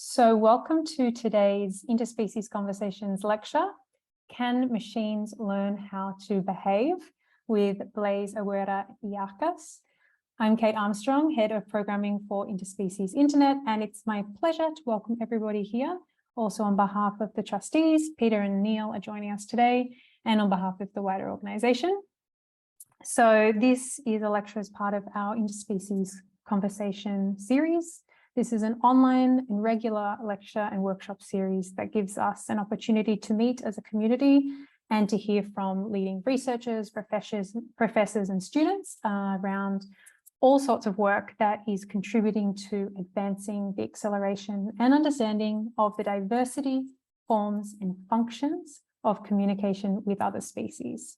So welcome to today's Interspecies Conversations lecture, Can Machines Learn How to Behave? With Blaise Agüera y Arcas. I'm Kate Armstrong, Head of Programming for Interspecies Internet, and it's my pleasure to welcome everybody here. Also on behalf of the trustees, Peter and Neil are joining us today, and on behalf of the wider organisation. So this is a lecture as part of our Interspecies Conversation series. This is an online and regular lecture and workshop series that gives us an opportunity to meet as a community and to hear from leading researchers, professors and students around all sorts of work that is contributing to advancing the acceleration and understanding of the diversity, forms and functions of communication with other species.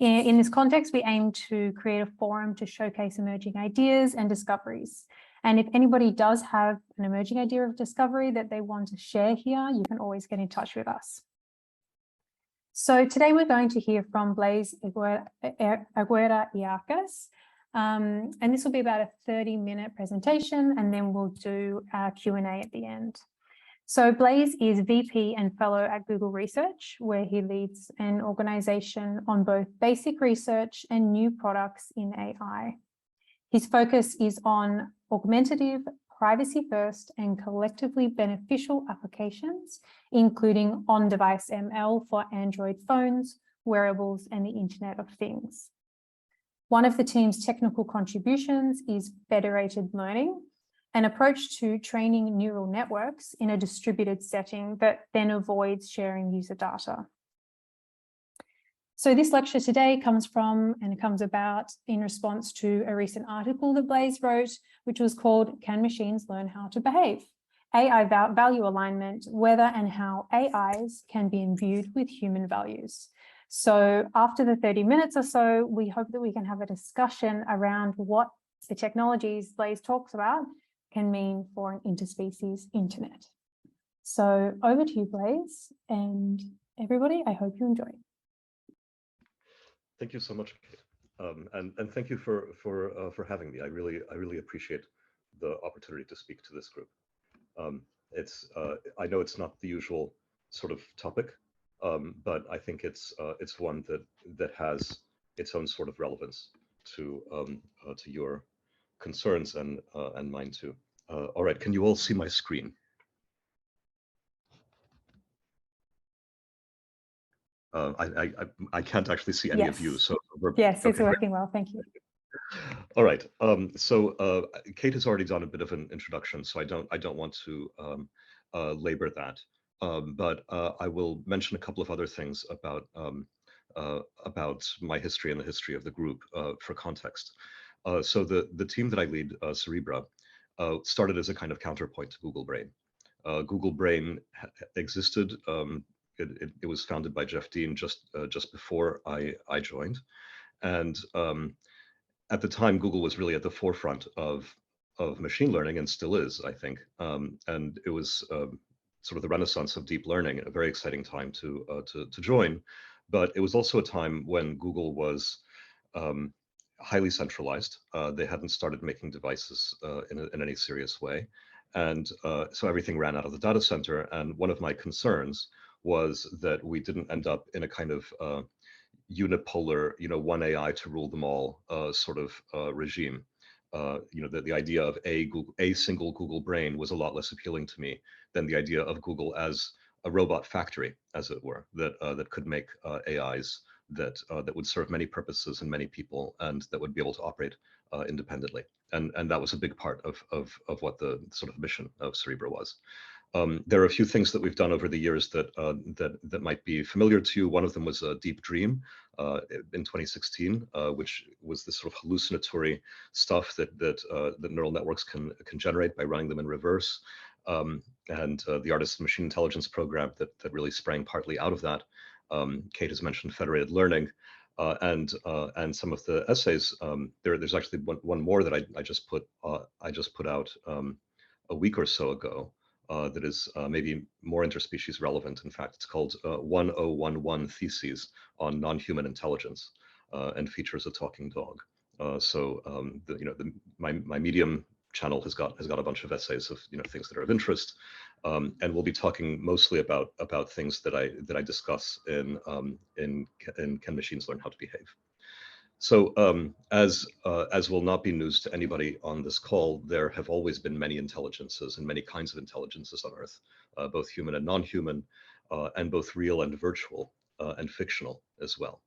In this context, we aim to create a forum to showcase emerging ideas and discoveries. And if anybody does have an emerging idea of discovery that they want to share here, you can always get in touch with us. So today we're going to hear from Blaise Agüera y Arcas. And this will be about a 30-minute presentation, and then we'll do a Q&A at the end. So Blaise is VP and Fellow at Google Research, where he leads an organization on both basic research and new products in AI. His focus is on augmentative, privacy-first, and collectively beneficial applications, including on-device ML for Android phones, wearables, and the Internet of Things. One of the team's technical contributions is Federated Learning, an approach to training neural networks in a distributed setting that then avoids sharing user data. So this lecture today comes about in response to a recent article that Blaise wrote, which was called Can Machines Learn How to Behave? AI value alignment, whether and how AIs can be imbued with human values. So after the 30 minutes or so, we hope that we can have a discussion around what the technologies Blaise talks about can mean for an interspecies internet. So over to you, Blaise, and everybody, I hope you enjoy. Thank you so much, Kate, and thank you for having me. I really appreciate the opportunity to speak to this group. I know it's not the usual sort of topic, but I think it's one that has its own sort of relevance to your concerns and mine too. All right, can you all see my screen? I can't actually see any of you, so yes, it's working well. Thank you. All right. So Kate has already done a bit of an introduction, so I don't want to labor that. But I will mention a couple of other things about my history and the history of the group for context. So the team that I lead, Cerebra, started as a kind of counterpoint to Google Brain. Google Brain existed. It was founded by Jeff Dean just before I joined, and at the time Google was really at the forefront of machine learning, and still is, I think. And it was sort of the renaissance of deep learning, a very exciting time to join. But it was also a time when Google was highly centralized. They hadn't started making devices in any serious way, and so everything ran out of the data center. And one of my concerns was that we didn't end up in a kind of unipolar, one AI to rule them all sort of regime. The idea of a single Google Brain was a lot less appealing to me than the idea of Google as a robot factory, as it were, that could make AIs that would serve many purposes and many people, and that would be able to operate independently. And that was a big part of what the sort of mission of Cerebra was. There are a few things that we've done over the years that might be familiar to you. One of them was Deep Dream in 2016, which was this sort of hallucinatory stuff that neural networks can generate by running them in reverse. And the Artist and Machine Intelligence program that really sprang partly out of that. Kate has mentioned Federated Learning, and some of the essays. There's actually one more that I just put out a week or so ago. That is maybe more interspecies relevant. In fact, it's called 1011 Theses on Non-Human Intelligence, and features a talking dog. My medium channel has got a bunch of essays of things that are of interest, and we'll be talking mostly about things that I discuss in Can Machines Learn How to Behave? So as will not be news to anybody on this call, there have always been many intelligences and many kinds of intelligences on Earth, both human and non-human, and both real and virtual, and fictional as well.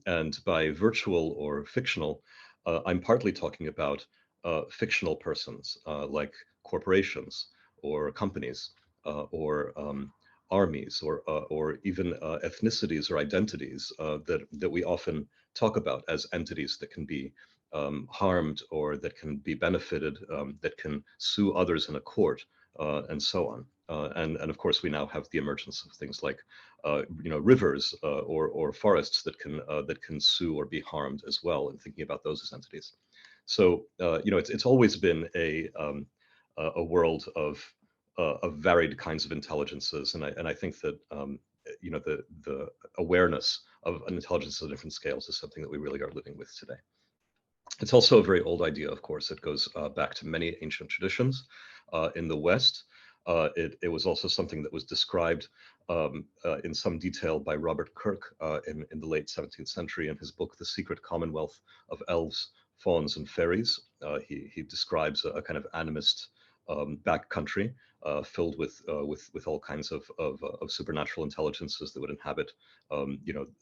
And by virtual or fictional, I'm partly talking about fictional persons like corporations or companies or armies or even ethnicities or identities that we often talk about as entities that can be harmed or that can be benefited, that can sue others in a court, and so on. And of course, we now have the emergence of things like rivers or forests that can sue or be harmed as well, and thinking about those as entities. So it's always been a world of varied kinds of intelligences, and I think that the awareness of an intelligence at different scales is something that we really are living with today. It's also a very old idea, of course. It goes back to many ancient traditions in the West. It was also something that was described in some detail by Robert Kirk in the late 17th century in his book, The Secret Commonwealth of Elves, Fauns, and Fairies. He describes a kind of animist backcountry filled with all kinds of supernatural intelligences that would inhabit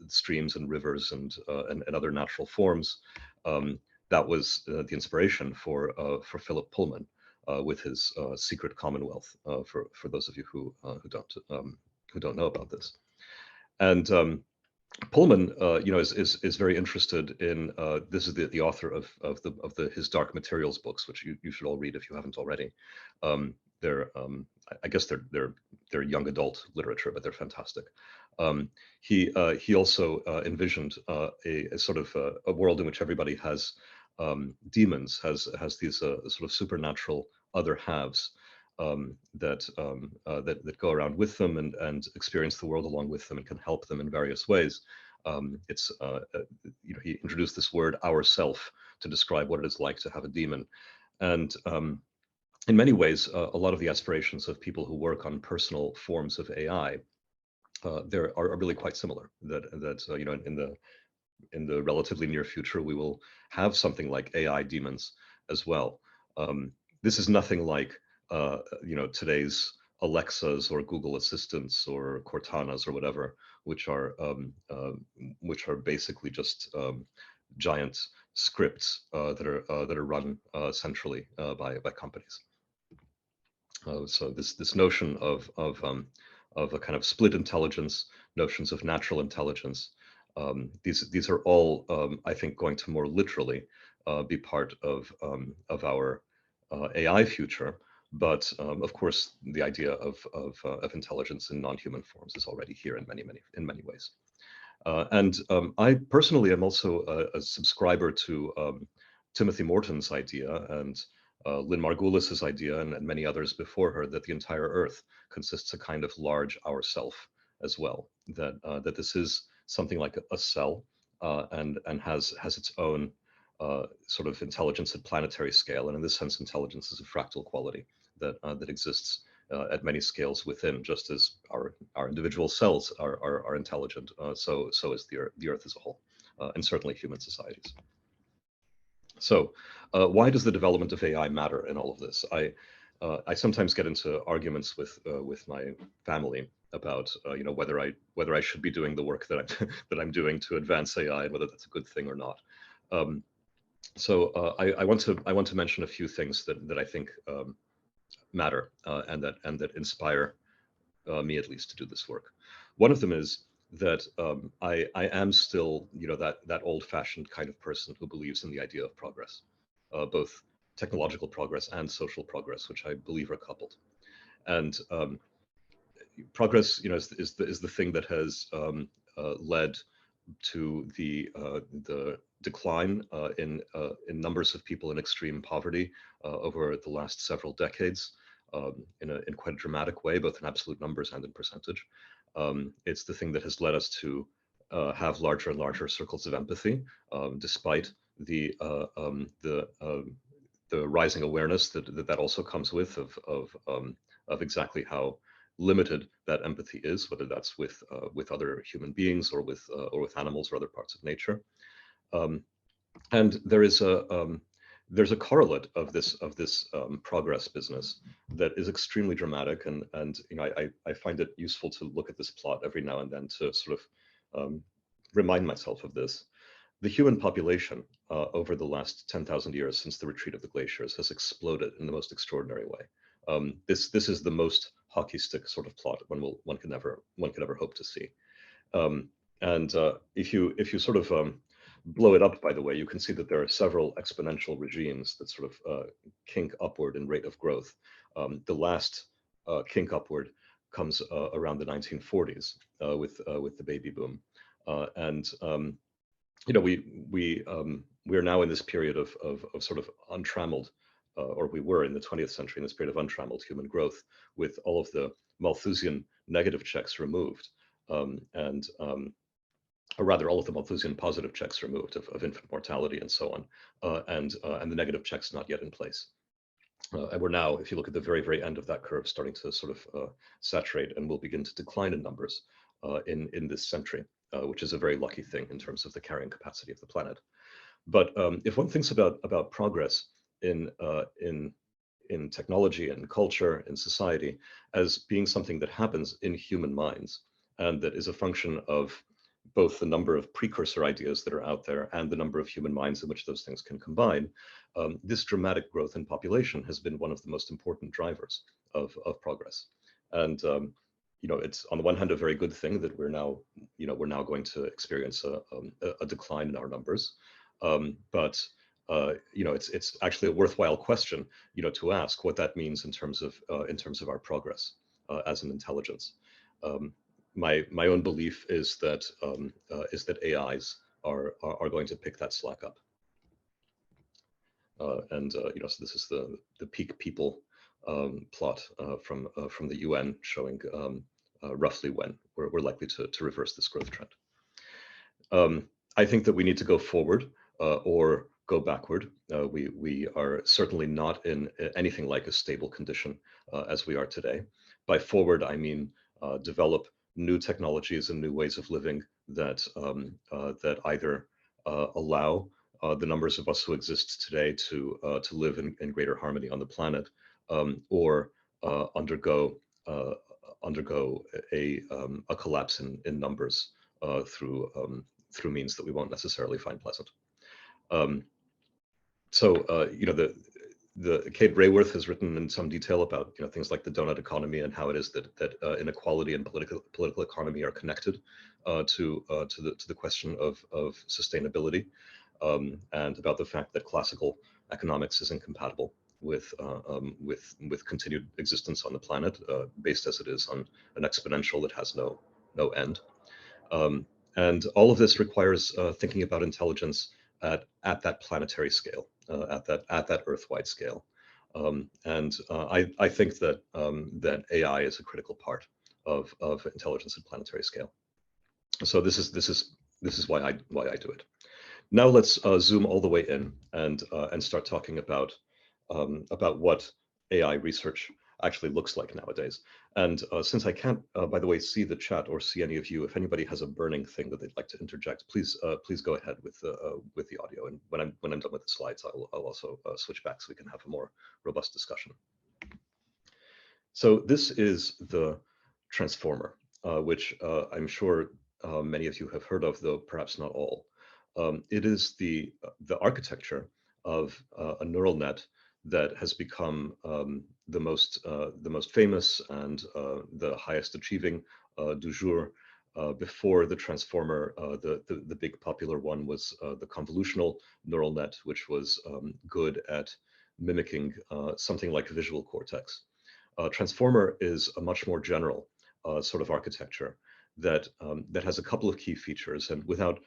streams and rivers and other natural forms. That was the inspiration for Philip Pullman with his Secret Commonwealth. For those of you who don't know about this, and Pullman, is very interested in. This is the author of his Dark Materials books, which you should all read if you haven't already. I guess they're young adult literature, but they're fantastic. He also envisioned a sort of a world in which everybody has demons, has these sort of supernatural other halves that go around with them and experience the world along with them and can help them in various ways. He introduced this word "ourself" to describe what it is like to have a demon, and in many ways, a lot of the aspirations of people who work on personal forms of AI there are really quite similar. In the relatively near future, we will have something like AI demons as well. This is nothing like today's Alexas or Google Assistants or Cortanas or whatever, which are basically just giant scripts that are run centrally by companies. So this notion of a kind of split intelligence, notions of natural intelligence, these are all I think going to more literally be part of our AI future. But of course, the idea of intelligence in non-human forms is already here in many ways. And I personally am also a subscriber to Timothy Morton's idea and Lynn Margulis's idea and many others before her, that the entire Earth consists a kind of large ourself as well. That this is something like a cell and has its own sort of intelligence at planetary scale, and in this sense, intelligence is a fractal quality that exists at many scales within, just as our individual cells are intelligent. So is the Earth as a whole, and certainly human societies. So why does the development of AI matter in all of this? I sometimes get into arguments with my family about whether I should be doing the work that I'm doing to advance AI and whether that's a good thing or not. So I want to mention a few things that I think matter and that inspire me at least to do this work. One of them is that I am still that old-fashioned kind of person who believes in the idea of progress, both technological progress and social progress, which I believe are coupled. And progress, is the thing that has led to the decline in numbers of people in extreme poverty over the last several decades, in quite a dramatic way, both in absolute numbers and in percentage. It's the thing that has led us to have larger and larger circles of empathy, despite the rising awareness that also comes with of exactly how limited that empathy is, whether that's with other human beings or with animals or other parts of nature. And there's a correlate of this progress business that is extremely dramatic, and I find it useful to look at this plot every now and then to sort of remind myself of this. The human population over the last 10,000 years since the retreat of the glaciers has exploded in the most extraordinary way. This is the most hockey stick sort of plot one could ever hope to see. And if you sort of blow it up, by the way, you can see that there are several exponential regimes that sort of kink upward in rate of growth. The last kink upward comes around the 1940s with the baby boom, and we are now in this period of sort of untrammeled, or we were in the 20th century in this period of untrammeled human growth, with all of the Malthusian negative checks removed, or rather all of the Malthusian positive checks removed of infant mortality and so on, and the negative checks not yet in place. And we're now, if you look at the very end of that curve, starting to sort of saturate, and will begin to decline in numbers in this century, which is a very lucky thing in terms of the carrying capacity of the planet. But if one thinks about progress in technology and culture and society as being something that happens in human minds, and that is a function of both the number of precursor ideas that are out there and the number of human minds in which those things can combine, this dramatic growth in population has been one of the most important drivers of progress. And it's on the one hand a very good thing that we're now going to experience a decline in our numbers, but it's actually a worthwhile question to ask what that means in terms of our progress as an intelligence. My own belief is that AIs are going to pick that slack up, and so this is the peak people plot from the UN showing roughly when we're likely to reverse this growth trend. I think that we need to go forward or go backward. We are certainly not in anything like a stable condition as we are today. By forward, I mean develop new technologies and new ways of living that either allow the numbers of us who exist today to live in greater harmony on the planet, or undergo a collapse in numbers through means that we won't necessarily find pleasant. The Kate Raworth has written in some detail about things like the donut economy and how it is that inequality and political economy are connected to the question of sustainability, and about the fact that classical economics is incompatible with continued existence on the planet, based as it is on an exponential that has no end. And all of this requires thinking about intelligence at that planetary scale, at that Earth-wide scale, and I think that AI is a critical part of intelligence at planetary scale. So this is why I do it. Now let's zoom all the way in and start talking about what AI research actually looks like nowadays. And since I can't, by the way, see the chat or see any of you, if anybody has a burning thing that they'd like to interject, please go ahead with the audio. And when I'm done with the slides, I'll also switch back so we can have a more robust discussion. So this is the transformer, which I'm sure many of you have heard of, though perhaps not all. It is the architecture of a neural net that has become the most famous and the highest achieving du jour. Before the transformer, the big popular one was the convolutional neural net, which was good at mimicking something like visual cortex. Transformer is a much more general sort of architecture that has a couple of key features, and without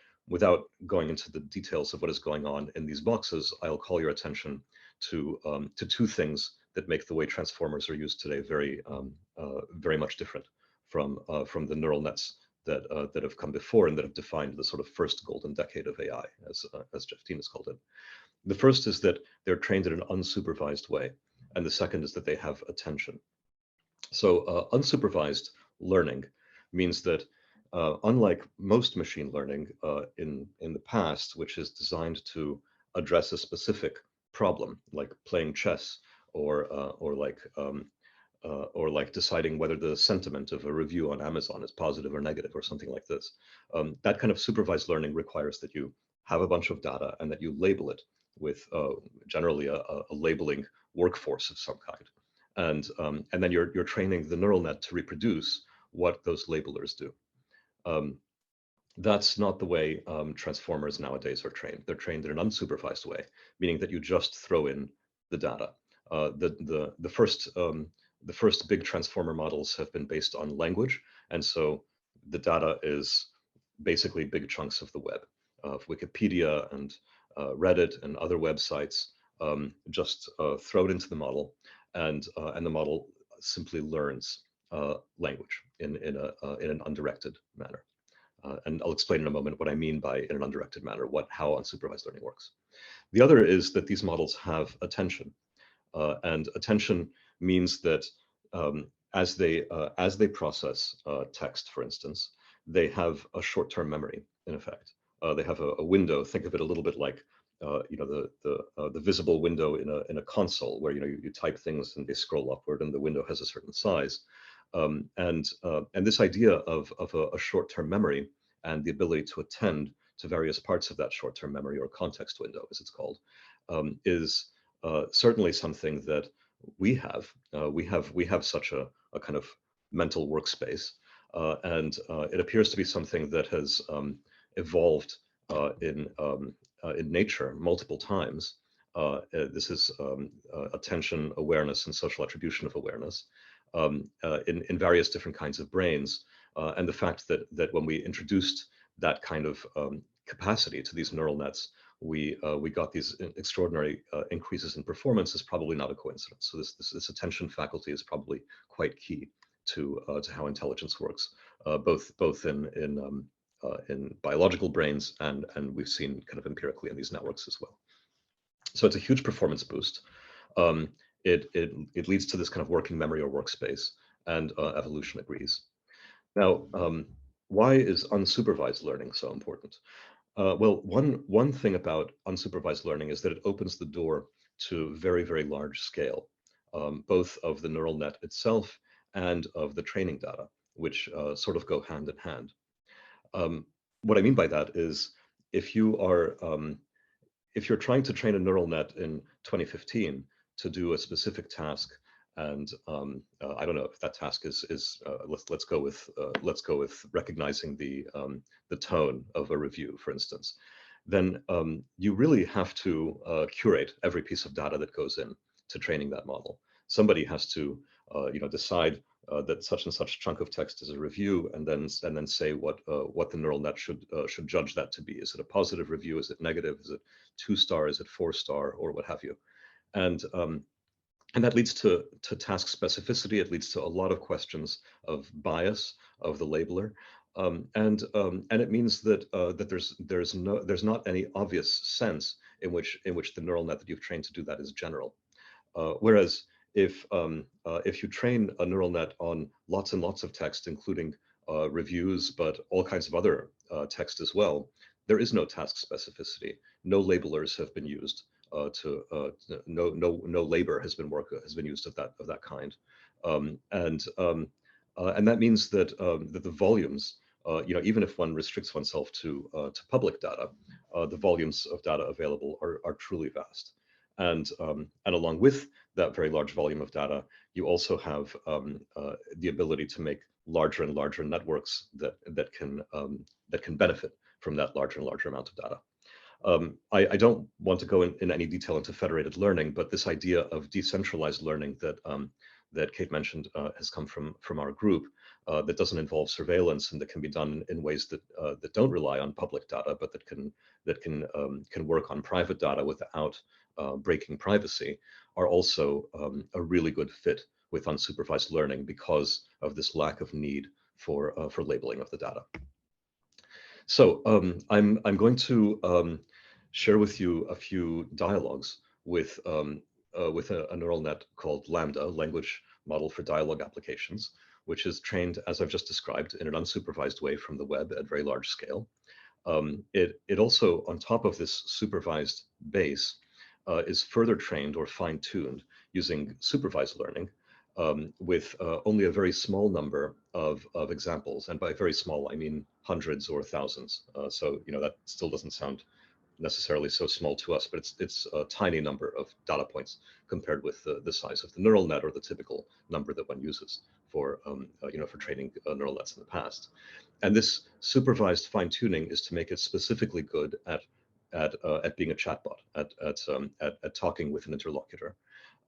going into the details of what is going on in these boxes, I'll call your attention to two things that make the way transformers are used today very much different from the neural nets that have come before and that have defined the sort of first golden decade of AI, as Jeff Dean has called it. The first is that they're trained in an unsupervised way, and the second is that they have attention. So unsupervised learning means that unlike most machine learning in the past, which is designed to address a specific problem, like playing chess or like deciding whether the sentiment of a review on Amazon is positive or negative or something like this. That kind of supervised learning requires that you have a bunch of data and that you label it with generally a labeling workforce of some kind. And then you're training the neural net to reproduce what those labelers do. That's not the way transformers nowadays are trained. They're trained in an unsupervised way, meaning that you just throw in the data. The first big transformer models have been based on language, and so the data is basically big chunks of the web, of Wikipedia and Reddit and other websites. Just throw it into the model, and the model simply learns language in an undirected manner. And I'll explain in a moment what I mean by in an undirected manner, how unsupervised learning works. The other is that these models have attention, and attention means that as they process text, for instance, they have a short-term memory. In effect, they have a window. Think of it a little bit like the visible window in a console, where you type things and they scroll upward, and the window has a certain size. And this idea of a short-term memory and the ability to attend to various parts of that short-term memory, or context window, as it's called, is certainly something that we have. We have such a kind of mental workspace, and it appears to be something that has evolved in nature multiple times. This is attention awareness and social attribution of awareness. In various different kinds of brains, and the fact that when we introduced that kind of capacity to these neural nets, we got these extraordinary increases in performance is probably not a coincidence. So this attention faculty is probably quite key to how intelligence works, both in biological brains, and we've seen kind of empirically in these networks as well. So it's a huge performance boost. It leads to this kind of working memory or workspace, and evolution agrees. Now, why is unsupervised learning so important? Well, one thing about unsupervised learning is that it opens the door to very, very large scale, both of the neural net itself and of the training data, which sort of go hand in hand. What I mean by that is, if you're trying to train a neural net in 2015 to do a specific task, and I don't know if that task is let's go with recognizing the tone of a review, for instance, then you really have to curate every piece of data that goes in to training that model. Somebody has to decide that such and such chunk of text is a review, and then say what the neural net should judge that to be. Is it a positive review? Is it negative? Is it 2-star? Is it 4-star? Or what have you? And that leads to task specificity. It leads to a lot of questions of bias of the labeler, and it means that there's not any obvious sense in which the neural net that you've trained to do that is general. Whereas if you train a neural net on lots and lots of text, including reviews, but all kinds of other text as well, there is no task specificity. No labelers have been used. No labor has been used of that kind, and that means that the volumes, even if one restricts oneself to public data, the volumes of data available are truly vast, and along with that very large volume of data, you also have the ability to make larger and larger networks that can benefit from that larger and larger amount of data. I don't want to go in any detail into federated learning, but this idea of decentralized learning that Kate mentioned has come from our group, that doesn't involve surveillance, and that can be done in ways that don't rely on public data, but that can work on private data without breaking privacy, are also a really good fit with unsupervised learning because of this lack of need for labeling of the data. So I'm going to share with you a few dialogues with a neural net called Lambda, Language Model for Dialogue Applications, which is trained, as I've just described, in an unsupervised way from the web at very large scale. It also, on top of this supervised base, is further trained or fine-tuned using supervised learning with only a very small number of examples. And by very small, I mean hundreds or thousands. So, that still doesn't sound necessarily so small to us, but it's a tiny number of data points compared with the size of the neural net or the typical number that one uses for for training neural nets in the past. And this supervised fine-tuning is to make it specifically good at being a chatbot, at talking with an interlocutor.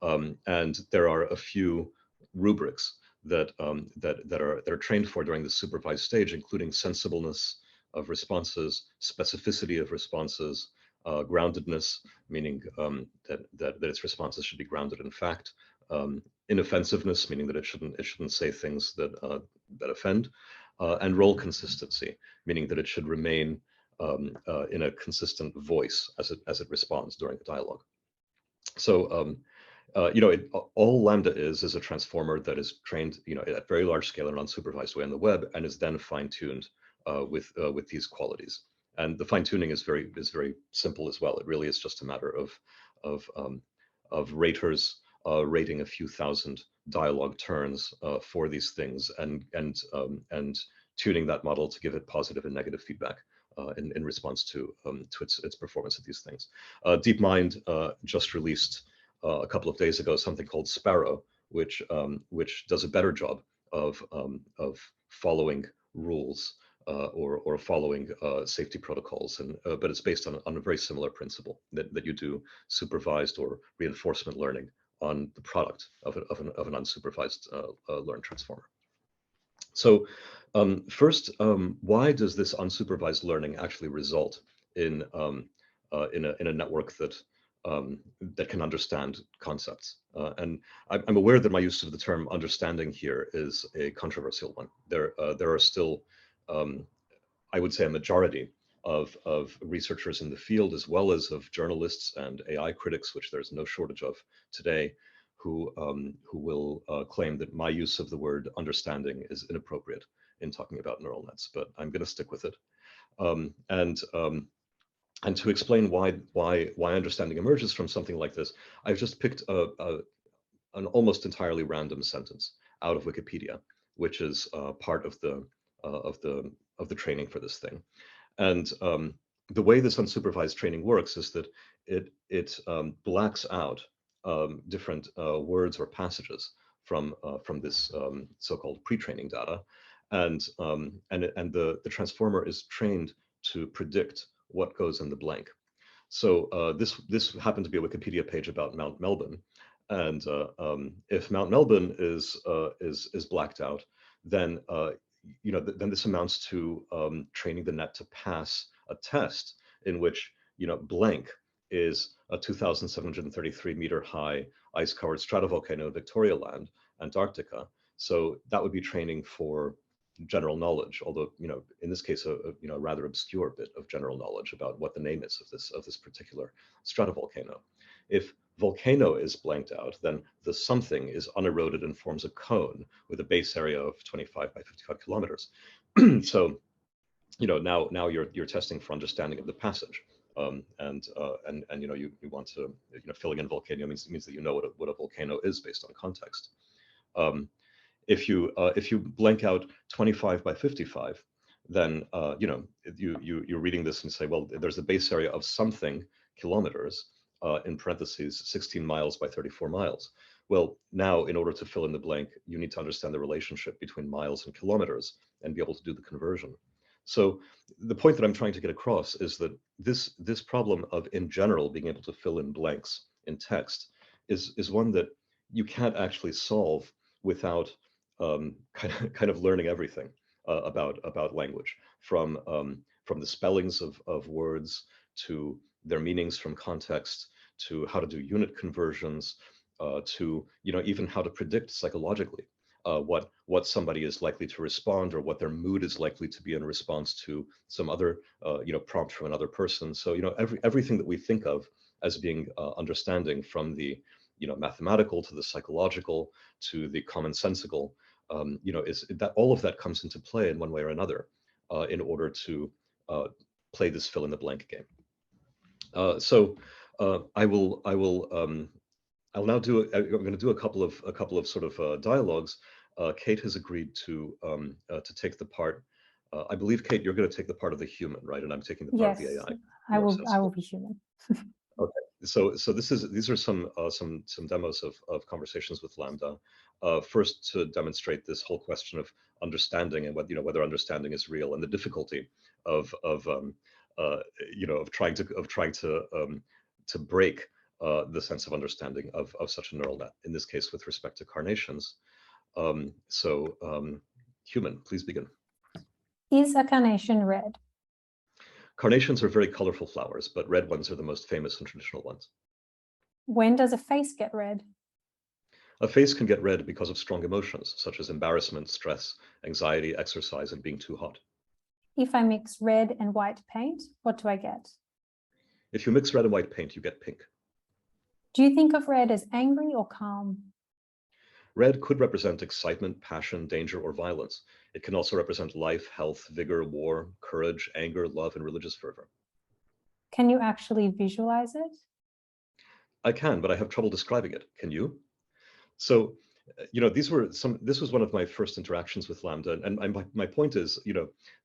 And there are a few rubrics that are trained for during the supervised stage, including sensibleness of responses, specificity of responses, groundedness, meaning that its responses should be grounded in fact, inoffensiveness, meaning that it shouldn't say things that offend, and role consistency, meaning that it should remain in a consistent voice as it responds during the dialogue. So all Lambda is a transformer that is trained at very large scale in an unsupervised way on the web, and is then fine-tuned with these qualities. And the fine-tuning is very simple as well. It really is just a matter of raters rating a few thousand dialogue turns for these things, and tuning that model to give it positive and negative feedback in response to its performance of these things. DeepMind just released a couple of days ago something called Sparrow, which does a better job of following rules or following safety protocols, but it's based on a very similar principle that you do supervised or reinforcement learning on the product of an unsupervised learned transformer. So first, why does this unsupervised learning actually result in a network that can understand concepts? And I'm aware that my use of the term understanding here is a controversial one. There are still, I would say, a majority of researchers in the field, as well as of journalists and AI critics, which there's no shortage of today, who will claim that my use of the word understanding is inappropriate in talking about neural nets, but I'm going to stick with it. And to explain why understanding emerges from something like this, I've just picked an almost entirely random sentence out of Wikipedia, which is part of the training for this thing. And the way this unsupervised training works is that it blacks out different words or passages from this so-called pre-training data, and the transformer is trained to predict what goes in the blank. So this happened to be a Wikipedia page about Mount Melbourne, and if Mount Melbourne is blacked out, then then this amounts to training the net to pass a test in which blank is a 2,733 meter high ice-covered stratovolcano in Victoria Land, Antarctica. So that would be training for general knowledge, although in this case a rather obscure bit of general knowledge about what the name is of this particular stratovolcano. If volcano is blanked out, then the something is uneroded and forms a cone with a base area of 25 by 55 kilometers. So now you're testing for understanding of the passage. And you want to filling in volcano means that you know what a volcano is based on context. If you blank out 25 by 55, then you're reading this and say, well, there's a base area of something kilometers, in parentheses 16 miles by 34 miles. Well, now in order to fill in the blank, you need to understand the relationship between miles and kilometers and be able to do the conversion. So the point that I'm trying to get across is that this problem of, in general, being able to fill in blanks in text is one that you can't actually solve without kind of learning everything about language, from the spellings of words to their meanings from context, to how to do unit conversions, to even how to predict psychologically what somebody is likely to respond, or what their mood is likely to be in response to some other prompt from another person. So everything that we think of as being understanding, from the mathematical to the psychological to the commonsensical, is that all of that comes into play in one way or another in order to play this fill in the blank game. I'll now I'm going to do a couple of sort of dialogues. Kate has agreed to take the part. I believe, Kate, you're going to take the part of the human, right? And I'm taking the part of the AI. I will be human. Okay. So these are some demos of conversations with Lambda. First, to demonstrate this whole question of understanding and whether understanding is real, and the difficulty of trying to break the sense of understanding of such a neural net, in this case with respect to carnations. Human, please begin. Is a carnation red? Carnations are very colorful flowers, but red ones are the most famous and traditional ones. When does a face get red? A face can get red because of strong emotions, such as embarrassment, stress, anxiety, exercise, and being too hot. If I mix red and white paint, what do I get? If you mix red and white paint, you get pink. Do you think of red as angry or calm? Red could represent excitement, passion, danger, or violence. It can also represent life, health, vigor, war, courage, anger, love, and religious fervor. Can you actually visualize it? I can, but I have trouble describing it. Can you? So, this was one of my first interactions with Lambda, and my point is,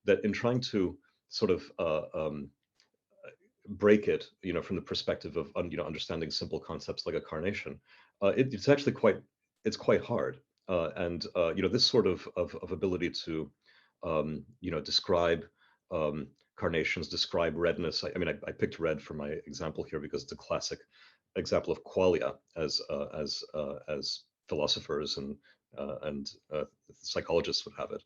that in trying to sort of break it, from the perspective of understanding simple concepts like a carnation, it's actually quite hard. This sort of ability to describe carnations, describe redness. I picked red for my example here because it's a classic example of qualia, as philosophers and psychologists would have it.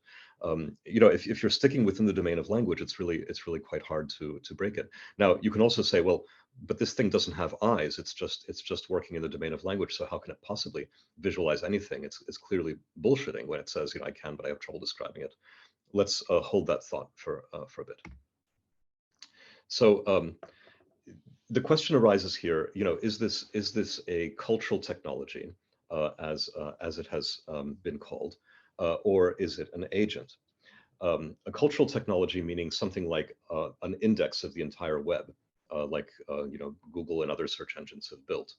If you're sticking within the domain of language, it's really quite hard to break it. Now, you can also say, well, but this thing doesn't have eyes. It's just working in the domain of language. So how can it possibly visualize anything? It's clearly bullshitting when it says, I can, but I have trouble describing it. Let's hold that thought for a bit. So the question arises here, is this a cultural technology, as it has been called, or is it an agent? A cultural technology meaning something like an index of the entire web, like Google and other search engines have built.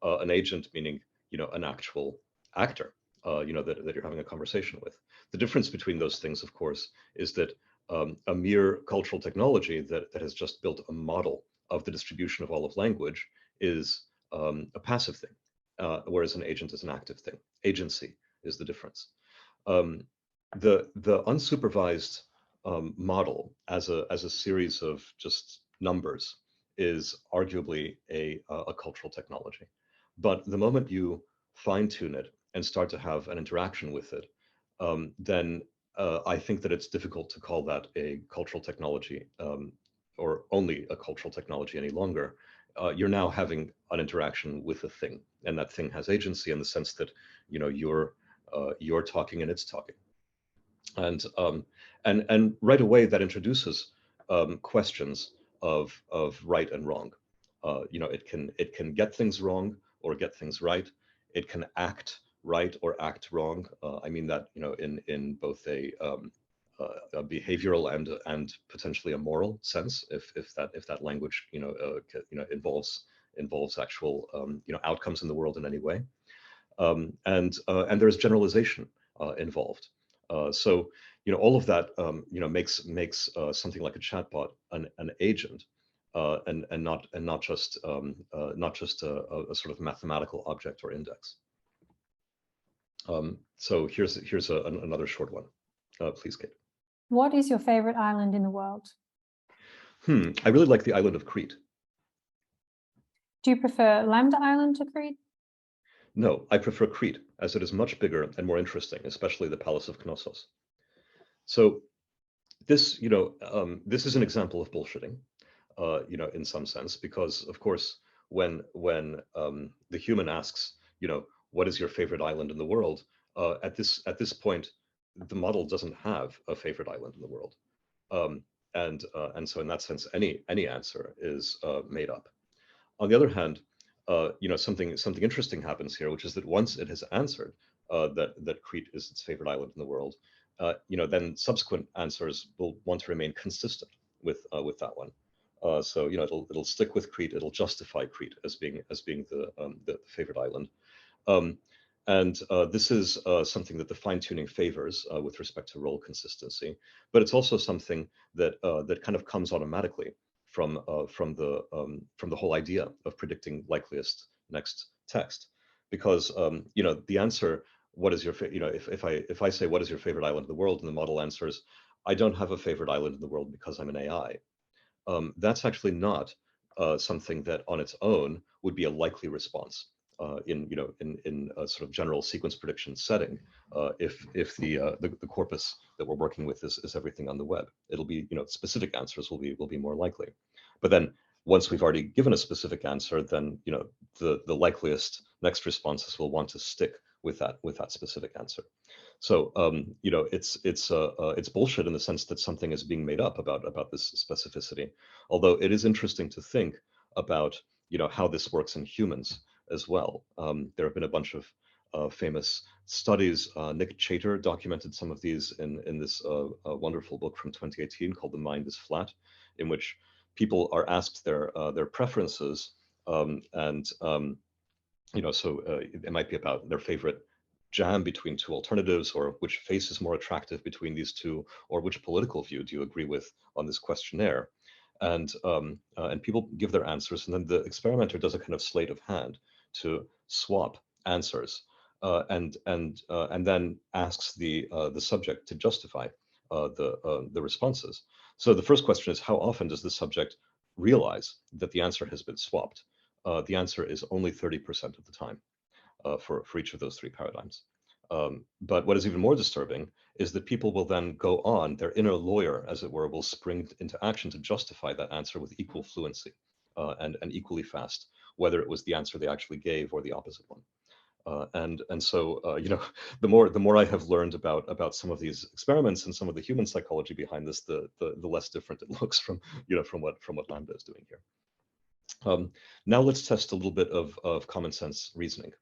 An agent meaning an actual actor, that you're having a conversation with. The difference between those things, of course, is that a mere cultural technology that has just built a model of the distribution of all of language is a passive thing, whereas an agent is an active thing. Agency is the difference. The unsupervised model as a series of just numbers is arguably a cultural technology. But the moment you fine-tune it and start to have an interaction with it, then I think that it's difficult to call that a cultural technology, or only a cultural technology any longer. You're now having an interaction with a thing, and that thing has agency in the sense that you're talking and it's talking. And right away that introduces questions of right and wrong. It can get things wrong or get things right. It can act right or act wrong. I mean that in both a behavioral and potentially a moral sense, if that language involves actual outcomes in the world in any way. And there's generalization involved. So all of that makes something like a chatbot an agent, and not just a sort of mathematical object or index. So here's another short one. Please, Kate. What is your favorite island in the world? I really like the island of Crete. Do you prefer Lambda Island to Crete? No, I prefer Crete, as it is much bigger and more interesting, especially the Palace of Knossos. So this, this is an example of bullshitting, in some sense, because of course, when the human asks, what is your favorite island in the world, At this point, the model doesn't have a favorite island in the world, and so in that sense, any answer is made up. On the other hand, something interesting happens here, which is that once it has answered that Crete is its favorite island in the world, then subsequent answers will want to remain consistent with that one. So it'll stick with Crete. It'll justify Crete as being the favorite island. And this is something that the fine-tuning favors with respect to role consistency, but it's also something that that kind of comes automatically from the whole idea of predicting likeliest next text, because the answer, what is your if I say what is your favorite island in the world, and the model answers, I don't have a favorite island in the world because I'm an AI. That's actually not something that on its own would be a likely response in a sort of general sequence prediction setting. If the corpus that we're working with is everything on the web, it'll be specific answers will be more likely. But then once we've already given a specific answer, then the likeliest next responses will want to stick with that specific answer. So it's bullshit in the sense that something is being made up about this specificity. Although it is interesting to think about how this works in humans as well. There have been a bunch of famous studies. Nick Chater documented some of these in this wonderful book from 2018 called "The Mind is Flat," in which people are asked their preferences, and it might be about their favorite jam between two alternatives, or which face is more attractive between these two, or which political view do you agree with on this questionnaire. And people give their answers, and then the experimenter does a kind of sleight of hand to swap answers, and then asks the subject to justify the responses. So the first question is, how often does the subject realize that the answer has been swapped? The answer is only 30% of the time for each of those three paradigms. But what is even more disturbing is that people will then go on, their inner lawyer, as it were, will spring into action to justify that answer with equal fluency and equally fast, whether it was the answer they actually gave or the opposite one. And so the more I have learned about some of these experiments and some of the human psychology behind this, the less different it looks from what Lambda is doing here. Now let's test a little bit of common sense reasoning.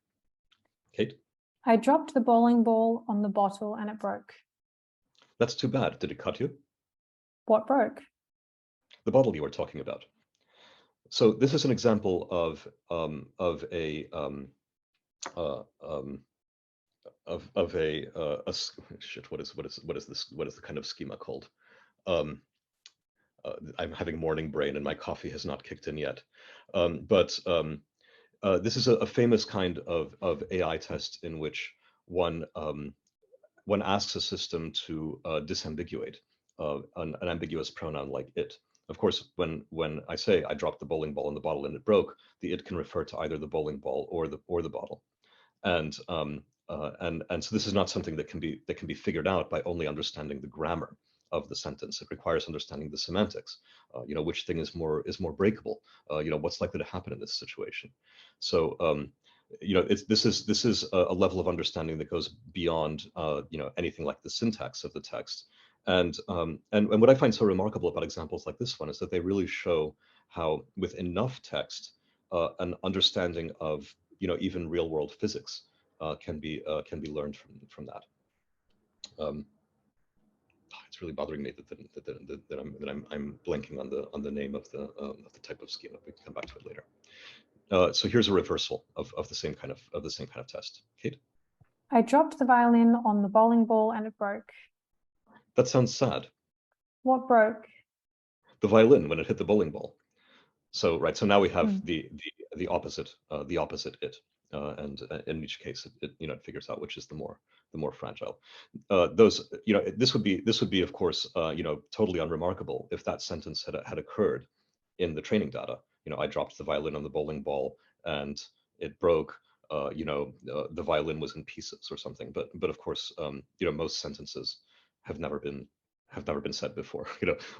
Kate? I dropped the bowling ball on the bottle and it broke. That's too bad. Did it cut you? What broke? The bottle you were talking about. So this is an example of a shit. What is the kind of schema called? I'm having morning brain and my coffee has not kicked in yet. But this is a famous kind of AI test in which one asks a system to disambiguate an ambiguous pronoun like it. Of course, when I say I dropped the bowling ball in the bottle and it broke, the it can refer to either the bowling ball or the bottle. And so this is not something that can be figured out by only understanding the grammar of the sentence. It requires understanding the semantics. Which thing is more breakable? What's likely to happen in this situation? So this is a level of understanding that goes beyond anything like the syntax of the text. And what I find so remarkable about examples like this one is that they really show how, with enough text, an understanding of even real world physics can be learned from that. It's really bothering me that I'm blanking on the name of the type of schema. We can come back to it later. So here's a reversal of the same kind of test. Kate? I dropped the violin on the bowling ball and it broke. That sounds sad. What broke? The violin when it hit the bowling ball. So so now we have the opposite it, and in each case it figures out which is the more fragile. This would be of course totally unremarkable if that sentence had occurred in the training data. I dropped the violin on the bowling ball and it broke. The violin was in pieces or something. But of course most sentences have never been said before.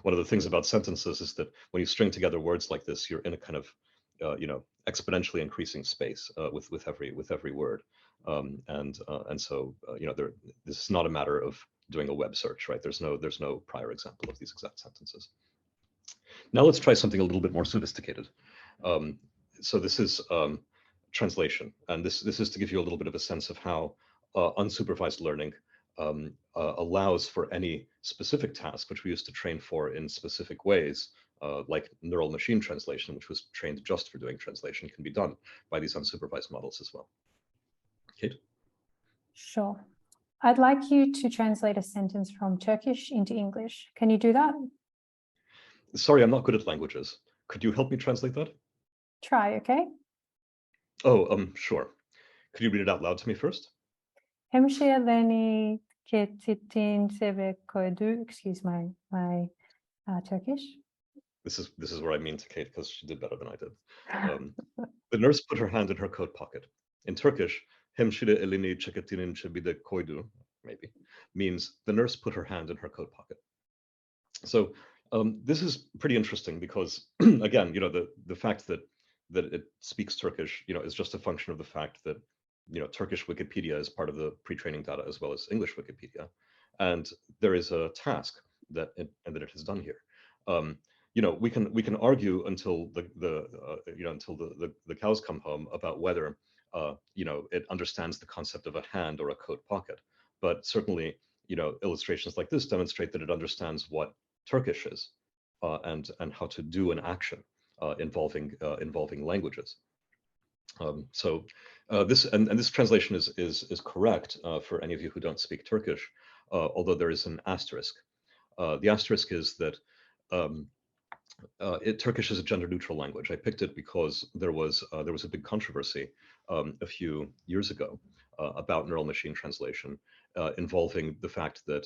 One of the things about sentences is that when you string together words like this, you're in a kind of exponentially increasing space with every word, and so this is not a matter of doing a web search, right? There's no prior example of these exact sentences. Now let's try something a little bit more sophisticated. So this is translation, and this is to give you a little bit of a sense of how unsupervised learning allows for any specific task, which we used to train for in specific ways, like neural machine translation, which was trained just for doing translation, can be done by these unsupervised models as well. Kate? Sure. I'd like you to translate a sentence from Turkish into English. Can you do that? Sorry, I'm not good at languages. Could you help me translate that? Try, okay? Oh, sure. Could you read it out loud to me first? Hemşirelerini tetikte ve koydu. Excuse my Turkish. This is where I mean to Kate, because she did better than I did. The nurse put her hand in her coat pocket. In Turkish, hemşire elini ceketinin cebine koydu, maybe, means the nurse put her hand in her coat pocket. So this is pretty interesting because, again, the fact that it speaks Turkish, is just a function of the fact that, Turkish Wikipedia is part of the pre-training data as well as English Wikipedia, and there is a task that it has done here. We can argue until the cows come home about whether it understands the concept of a hand or a coat pocket, but certainly illustrations like this demonstrate that it understands what Turkish is and how to do an action involving languages. So this translation is correct for any of you who don't speak Turkish, although there is an asterisk. The asterisk is that Turkish is a gender-neutral language. I picked it because there was a big controversy a few years ago about neural machine translation involving the fact that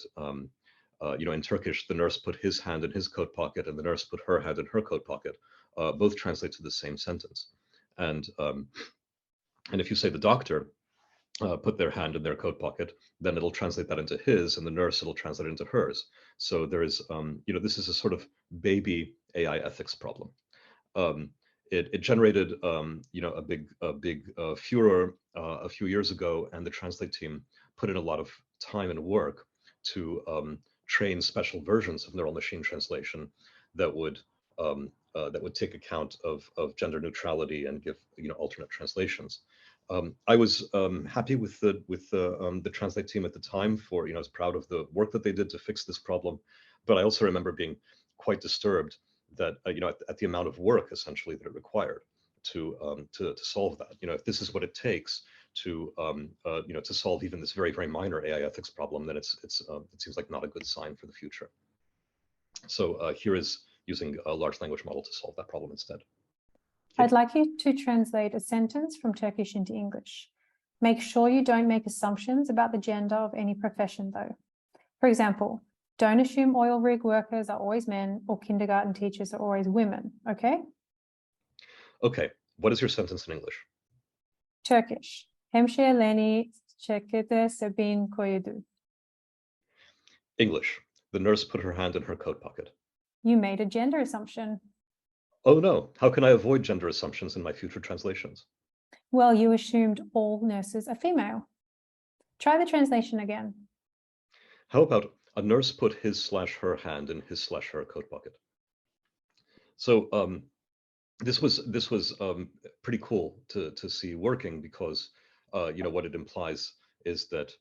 in Turkish, the nurse put his hand in his coat pocket and the nurse put her hand in her coat pocket. Both translate to the same sentence, and if you say the doctor put their hand in their coat pocket, then it'll translate that into his, and the nurse it'll translate into hers. So there is, this is a sort of baby AI ethics problem. It generated, a big furor a few years ago, and the Translate team put in a lot of time and work to train special versions of neural machine translation that would take account of gender neutrality and give alternate translations. I was happy with the Translate team at the time. I was proud of the work that they did to fix this problem, but I also remember being quite disturbed that at the amount of work essentially that it required to solve that. If this is what it takes to solve even this very, very minor AI ethics problem, then it seems like not a good sign for the future. So here is using a large language model to solve that problem instead. I'd like you to translate a sentence from Turkish into English. Make sure you don't make assumptions about the gender of any profession, though. For example, don't assume oil rig workers are always men or kindergarten teachers are always women, okay? Okay, what is your sentence in English? Turkish. Hemşirelerini cekete sebin koydu. English. The nurse put her hand in her coat pocket. You made a gender assumption. Oh no, how can I avoid gender assumptions in my future translations? Well, you assumed all nurses are female. Try the translation again. How about a nurse put his/her hand in his/her coat pocket? So this was pretty cool to see working because what it implies is that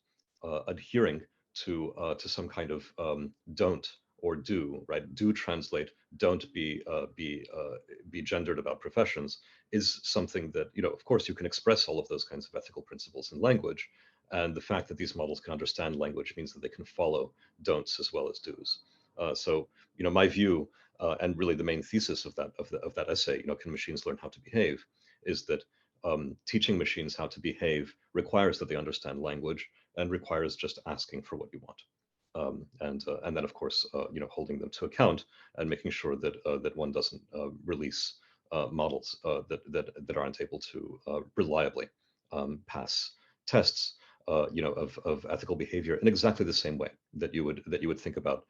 adhering to some kind of don't or do, right? Do translate, don't be gendered about professions is something that, of course, you can express all of those kinds of ethical principles in language. And the fact that these models can understand language means that they can follow don'ts as well as do's. So, my view, and really the main thesis of that essay, can machines learn how to behave, is that teaching machines how to behave requires that they understand language and requires just asking for what you want. And then, of course, holding them to account and making sure that one doesn't release models that aren't able to reliably pass tests, of ethical behavior in exactly the same way that you would think about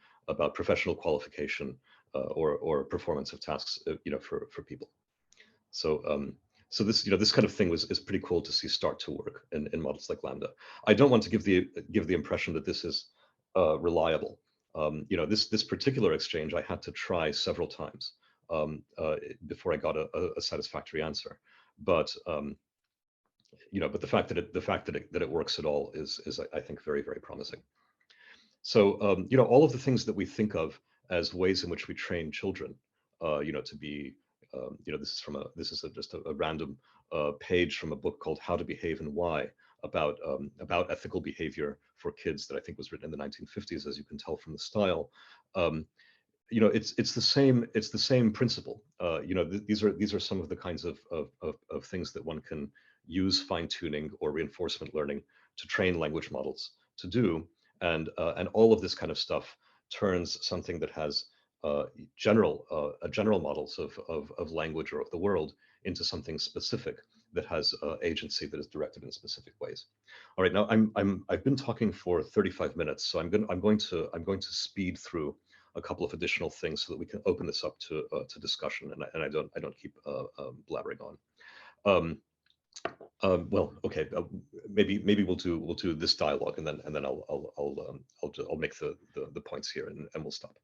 professional qualification or performance of tasks, for people. So this this kind of thing is pretty cool to see start to work in models like Lambda. I don't want to give the impression that this is reliable. This particular exchange I had to try several times before I got a satisfactory answer. But but the fact that it works at all is I think very, very promising. So all of the things that we think of as ways in which we train children, to be this is just a random page from a book called How to Behave and Why, about ethical behavior for kids, that I think was written in the 1950s, as you can tell from the style. It's the same principle. These are some of the kinds of things that one can use fine-tuning or reinforcement learning to train language models to do, and all of this kind of stuff turns something that has general models of language or of the world into something specific that has agency that is directed in specific ways. All right, now I've been talking for 35 minutes, so I'm going to speed through a couple of additional things so that we can open this up to discussion, and I don't keep blabbering on. Well, okay, maybe we'll do this dialogue, and then I'll make the points here, and we'll stop.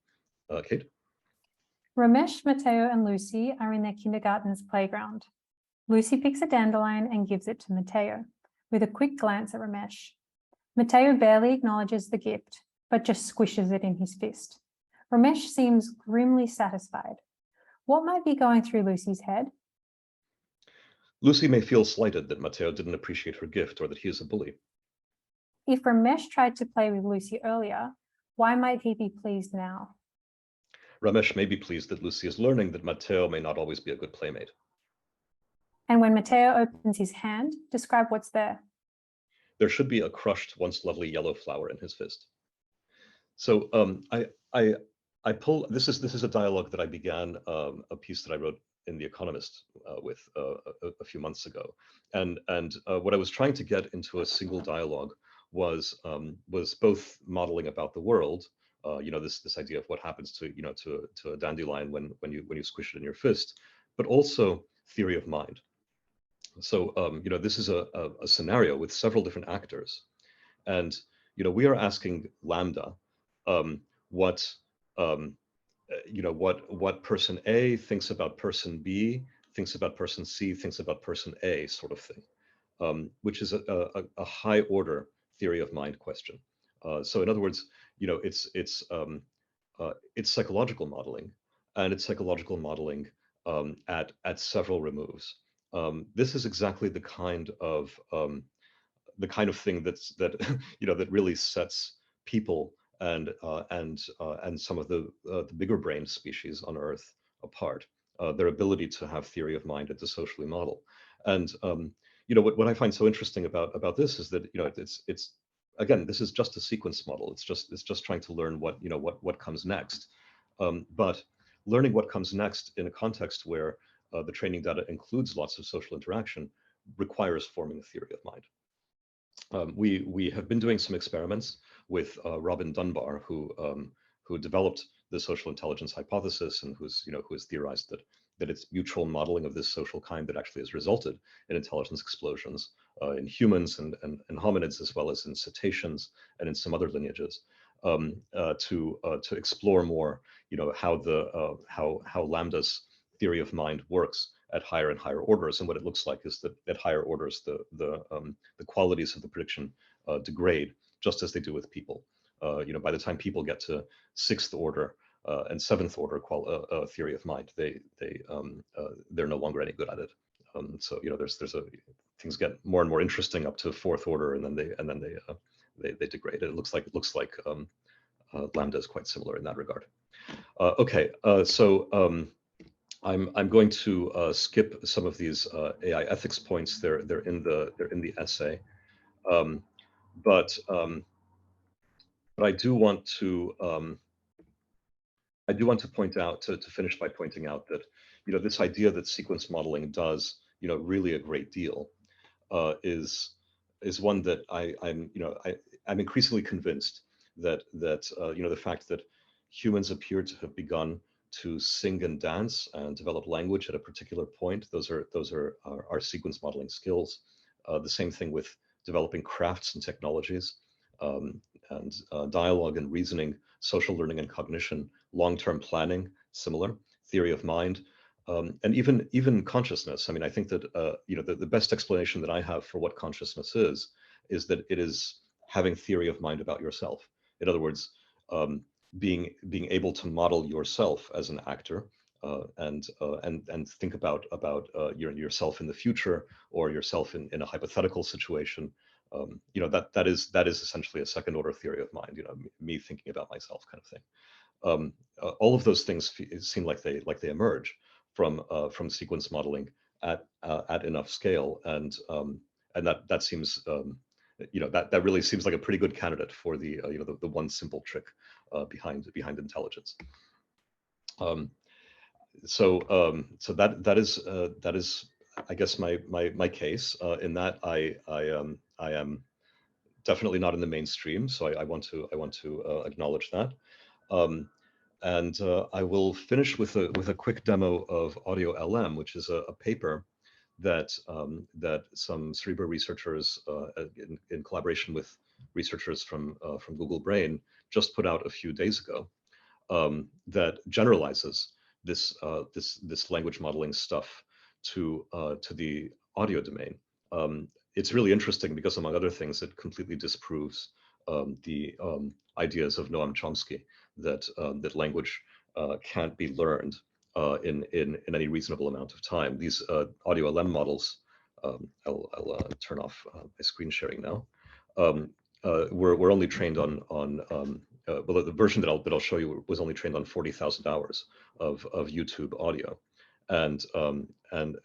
Kate? Ramesh, Matteo, and Lucy are in their kindergarten's playground. Lucy picks a dandelion and gives it to Matteo, with a quick glance at Ramesh. Matteo barely acknowledges the gift, but just squishes it in his fist. Ramesh seems grimly satisfied. What might be going through Lucy's head? Lucy may feel slighted that Matteo didn't appreciate her gift, or that he is a bully. If Ramesh tried to play with Lucy earlier, why might he be pleased now? Ramesh may be pleased that Lucy is learning that Matteo may not always be a good playmate. And when Matteo opens his hand, describe what's there. There should be a crushed, once lovely yellow flower in his fist. So I pull, this is a dialogue that I began a piece that I wrote in The Economist with a few months ago, and what I was trying to get into a single dialogue was both modeling about the world, this idea of what happens to a dandelion when you squish it in your fist, but also theory of mind. So this is a scenario with several different actors, and we are asking Lambda what person A thinks about person B, thinks about person C, thinks about person A, sort of thing, which is a high order theory of mind question. So in other words, it's psychological modeling, and it's psychological modeling at several removes. This is exactly the kind of thing that really sets people and some of the bigger brain species on Earth apart. Their ability to have theory of mind and to socially model. And what I find so interesting about this is that it's again, this is just a sequence model. It's just trying to learn what comes next. But learning what comes next in a context where the training data includes lots of social interaction requires forming a theory of mind. We have been doing some experiments with Robin Dunbar, who developed the social intelligence hypothesis, and who has theorized that it's mutual modeling of this social kind that actually has resulted in intelligence explosions in humans and hominids, as well as in cetaceans and in some other lineages, to explore more, how Lambda's theory of mind works at higher and higher orders. And what it looks like is that at higher orders, the qualities of the prediction degrade, just as they do with people. By the time people get to 6th order and 7th order theory of mind, they're no longer any good at it. So things get more and more interesting up to 4th order, and then they degrade. It looks like Lambda is quite similar in that regard. Okay, so I'm going to skip some of these AI ethics points. They're in the essay, but I do want to point out, to finish by pointing out that this idea that sequence modeling does really a great deal is one that I'm increasingly convinced that the fact that humans appear to have begun to sing and dance and develop language at a particular point. Those are our sequence modeling skills. The same thing with developing crafts and technologies, and dialogue and reasoning, social learning and cognition, long-term planning, similar, theory of mind, and even consciousness. I mean, I think that the best explanation that I have for what consciousness is that it is having theory of mind about yourself. In other words, being able to model yourself as an actor, and think about yourself in the future, or yourself in a hypothetical situation. That is essentially a second order theory of mind. Me thinking about myself, kind of thing. All of those things seem like they emerge from sequence modeling at enough scale, and that seems that really seems like a pretty good candidate for the one simple trick behind intelligence. So that is I guess my case in that I am definitely not in the mainstream, so I want to acknowledge that. And I will finish with a quick demo of Audio LM, which is a paper that some Cerebro researchers in collaboration with researchers from Google Brain just put out a few days ago, that generalizes this language modeling stuff to the audio domain. It's really interesting because, among other things, it completely disproves the ideas of Noam Chomsky that language can't be learned in any reasonable amount of time. These Audio LM models, I'll turn off my screen sharing now. We're only trained on well, the version that I'll show you was only trained on 40,000 hours of YouTube audio, and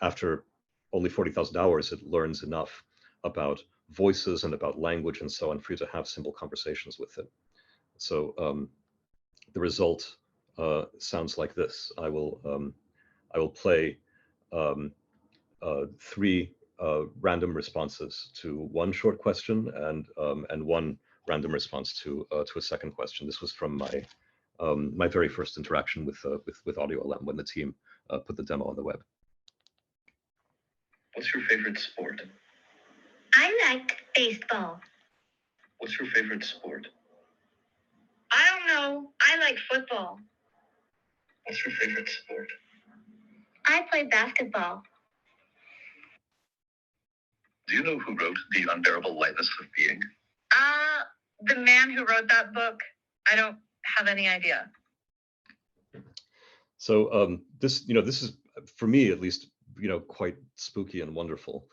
after only 40,000 hours, it learns enough about voices and about language and so on for you to have simple conversations with it. So the result sounds like this. I will play 3 random responses to one short question and one random response to a second question. This was from my very first interaction with Audio LM when the team put the demo on the web. What's your favorite sport? I like baseball. What's your favorite sport? I don't know. I like football. What's your favorite sport? I play basketball. Do you know who wrote The Unbearable Lightness of Being? The man who wrote that book. I don't have any idea. So this is, for me at least, quite spooky and wonderful.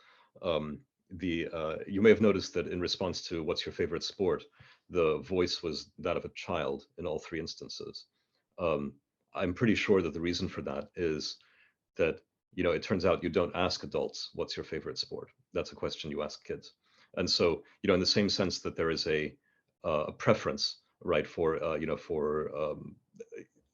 You may have noticed that in response to what's your favorite sport, the voice was that of a child in all 3 instances. I'm pretty sure that the reason for that is that, it turns out you don't ask adults, what's your favorite sport? That's a question you ask kids. And so, in the same sense that there is a preference, right, for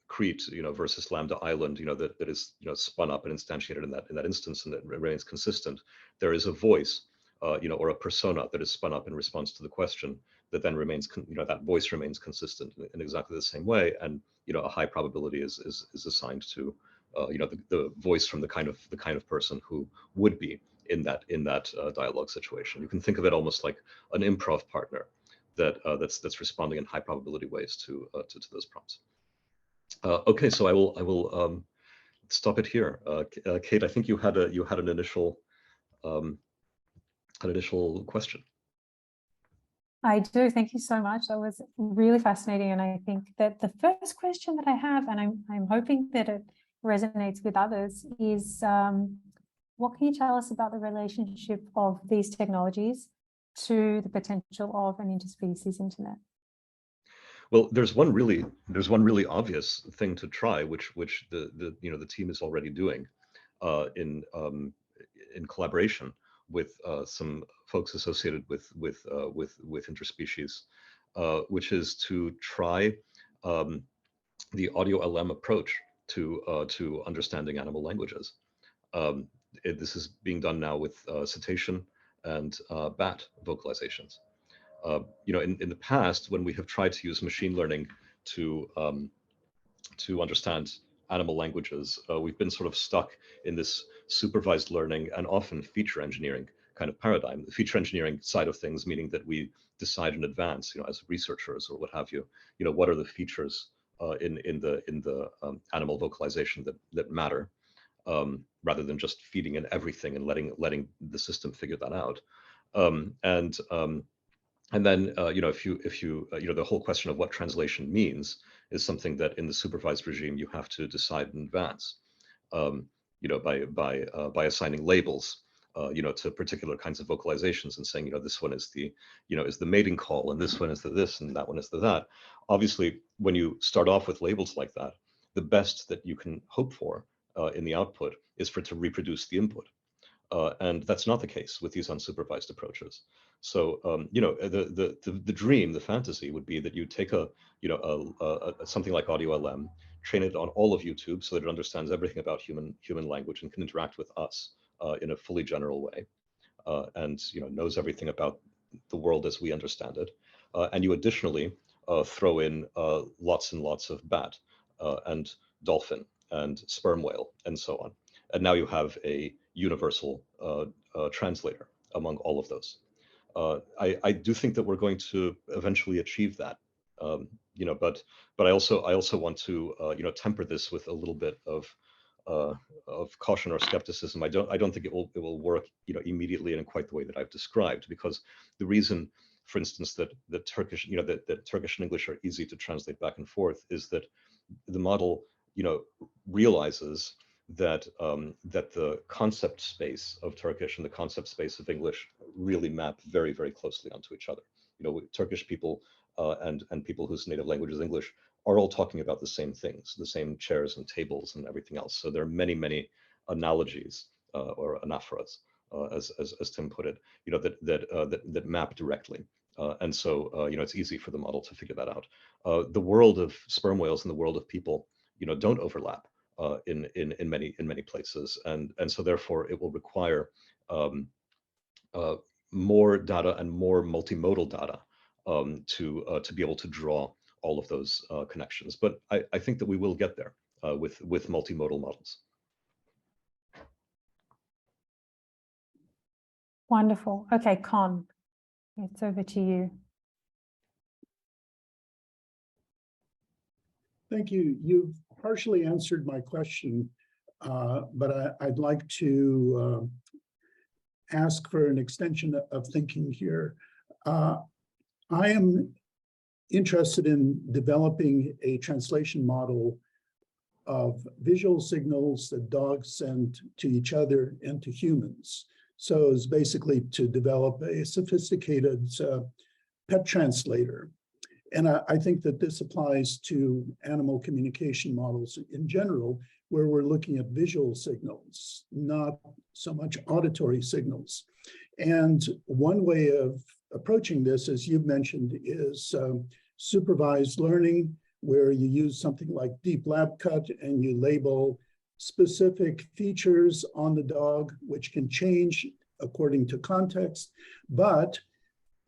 Crete, versus Lambda Island, that is, spun up and instantiated in that instance, and that remains consistent. There is a voice, or a persona that is spun up in response to the question that then remains, that voice remains consistent in exactly the same way, and a high probability is assigned to, the voice from the kind of person who would be in that dialogue situation. You can think of it almost like an improv partner that's responding in high probability ways to those prompts. Okay, so I will stop it here. Kate, I think you had an initial question. I do. Thank you so much. That was really fascinating, and I think that the first question that I have, and I'm hoping that it resonates with others, is what can you tell us about the relationship of these technologies to the potential of an interspecies internet? Well, there's one really obvious thing to try, which the team is already doing in collaboration with some folks associated with Interspecies, which is to try the Audio LM approach to understanding animal languages. This is being done now with cetacean and bat vocalizations. In the past, when we have tried to use machine learning to understand animal languages, we've been sort of stuck in this supervised learning and often feature engineering kind of paradigm. The feature engineering side of things, meaning that we decide in advance, as researchers or what have you, what are the features in the animal vocalization that matter, rather than just feeding in everything and letting the system figure that out. And then, if you the whole question of what translation means is something that in the supervised regime you have to decide in advance, by assigning labels, to particular kinds of vocalizations and saying, this one is the, is the mating call, and this one is the this, and that one is the that. Obviously, when you start off with labels like that, the best that you can hope for in the output is for it to reproduce the input. And that's not the case with these unsupervised approaches. So, the dream, the fantasy would be that you take something like Audio LM, train it on all of YouTube so that it understands everything about human language and can interact with us in a fully general way, and knows everything about the world as we understand it. And you additionally throw in lots and lots of bat and dolphin and sperm whale and so on. And now you have a universal translator among all of those. I do think that we're going to eventually achieve that, but I also want to temper this with a little bit of caution or skepticism. I don't think it will work immediately and in quite the way that I've described, because the reason, for instance, that Turkish that Turkish and English are easy to translate back and forth is that the model realizes that the concept space of Turkish and the concept space of English really map very, very closely onto each other. Turkish people and people whose native language is English are all talking about the same things, the same chairs and tables and everything else. So there are many, many analogies or anaphoras, as Tim put it, that map directly. And so it's easy for the model to figure that out. The world of sperm whales and the world of people, don't overlap in many places, and so therefore it will require more data and more multimodal data to be able to draw all of those connections. But I think that we will get there with multimodal models. Wonderful. Okay, Con, it's over to you. Thank you. You've partially answered my question, but I'd like to ask for an extension of thinking here. I am interested in developing a translation model of visual signals that dogs send to each other and to humans. So it's basically to develop a sophisticated pet translator. And I think that this applies to animal communication models in general, where we're looking at visual signals, not so much auditory signals. And one way of approaching this, as you've mentioned, is supervised learning, where you use something like deep lab cut and you label specific features on the dog, which can change according to context, but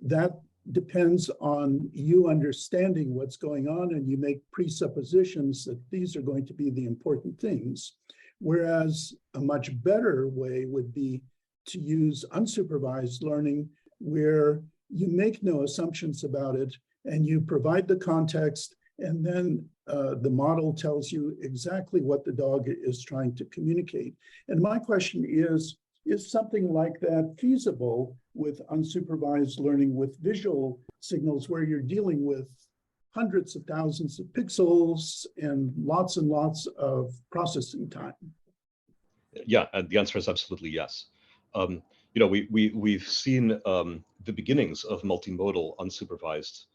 that depends on you understanding what's going on, and you make presuppositions that these are going to be the important things. Whereas a much better way would be to use unsupervised learning, where you make no assumptions about it and you provide the context, and then the model tells you exactly what the dog is trying to communicate. And my question is something like that feasible with unsupervised learning with visual signals, where you're dealing with hundreds of thousands of pixels and lots of processing time? Yeah, and the answer is absolutely yes. We've seen the beginnings of multimodal unsupervised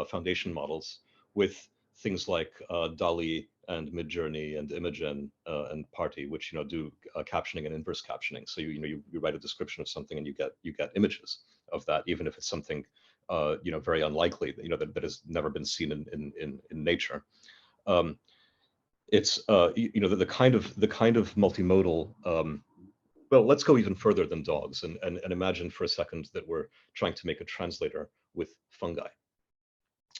foundation models with things like DALL-E and Midjourney and Imogen and Party, which do captioning and inverse captioning. So you write a description of something and you get images of that, even if it's something very unlikely that has never been seen in nature. It's the kind of multimodal. Well, let's go even further than dogs and imagine for a second that we're trying to make a translator with fungi.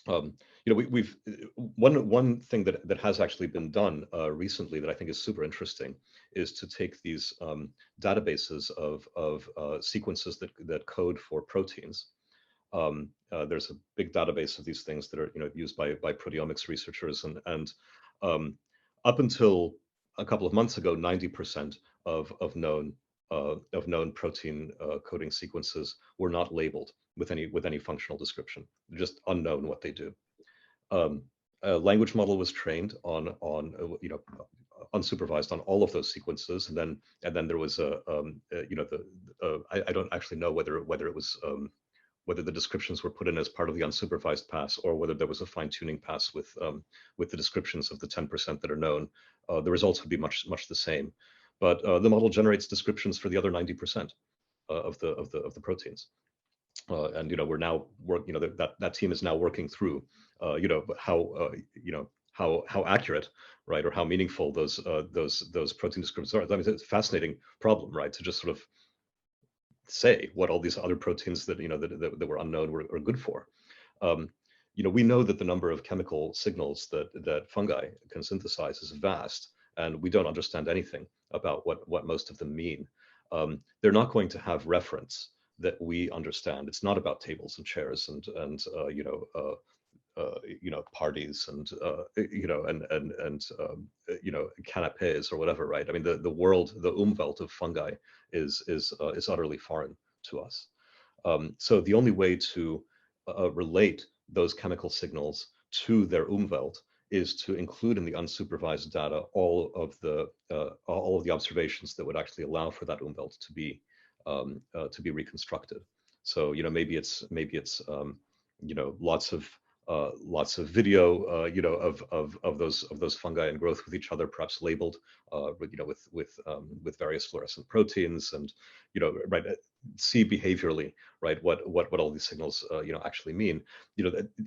We've one thing that has actually been done recently that I think is super interesting is to take these databases of sequences that code for proteins. There's a big database of these things that are used by proteomics researchers, and up until a couple of months ago, 90% of known protein coding sequences were not labeled with any functional description. They're just unknown what they do. A language model was trained on unsupervised on all of those sequences, and then there was I don't actually know whether it was whether the descriptions were put in as part of the unsupervised pass or whether there was a fine-tuning pass with the descriptions of the 10% that are known. The results would be much the same, but the model generates descriptions for the other 90% of the proteins. And we're now that team is now working through how accurate, right, or how meaningful those protein descriptions are. I mean, it's a fascinating problem, right, to just sort of say what all these other proteins that that were unknown are good for. We know that the number of chemical signals that fungi can synthesize is vast, and we don't understand anything about what most of them mean. They're not going to have reference that we understand. It's not about tables and chairs and parties and canapes or whatever, right? I mean, the world, the Umwelt of fungi is utterly foreign to us. So the only way to relate those chemical signals to their Umwelt is to include in the unsupervised data all of the observations that would actually allow for that Umwelt to be reconstructed. So maybe it's lots of video of those fungi and growth with each other, perhaps labeled with various fluorescent proteins, and right, see behaviorally, right, what all these signals actually mean.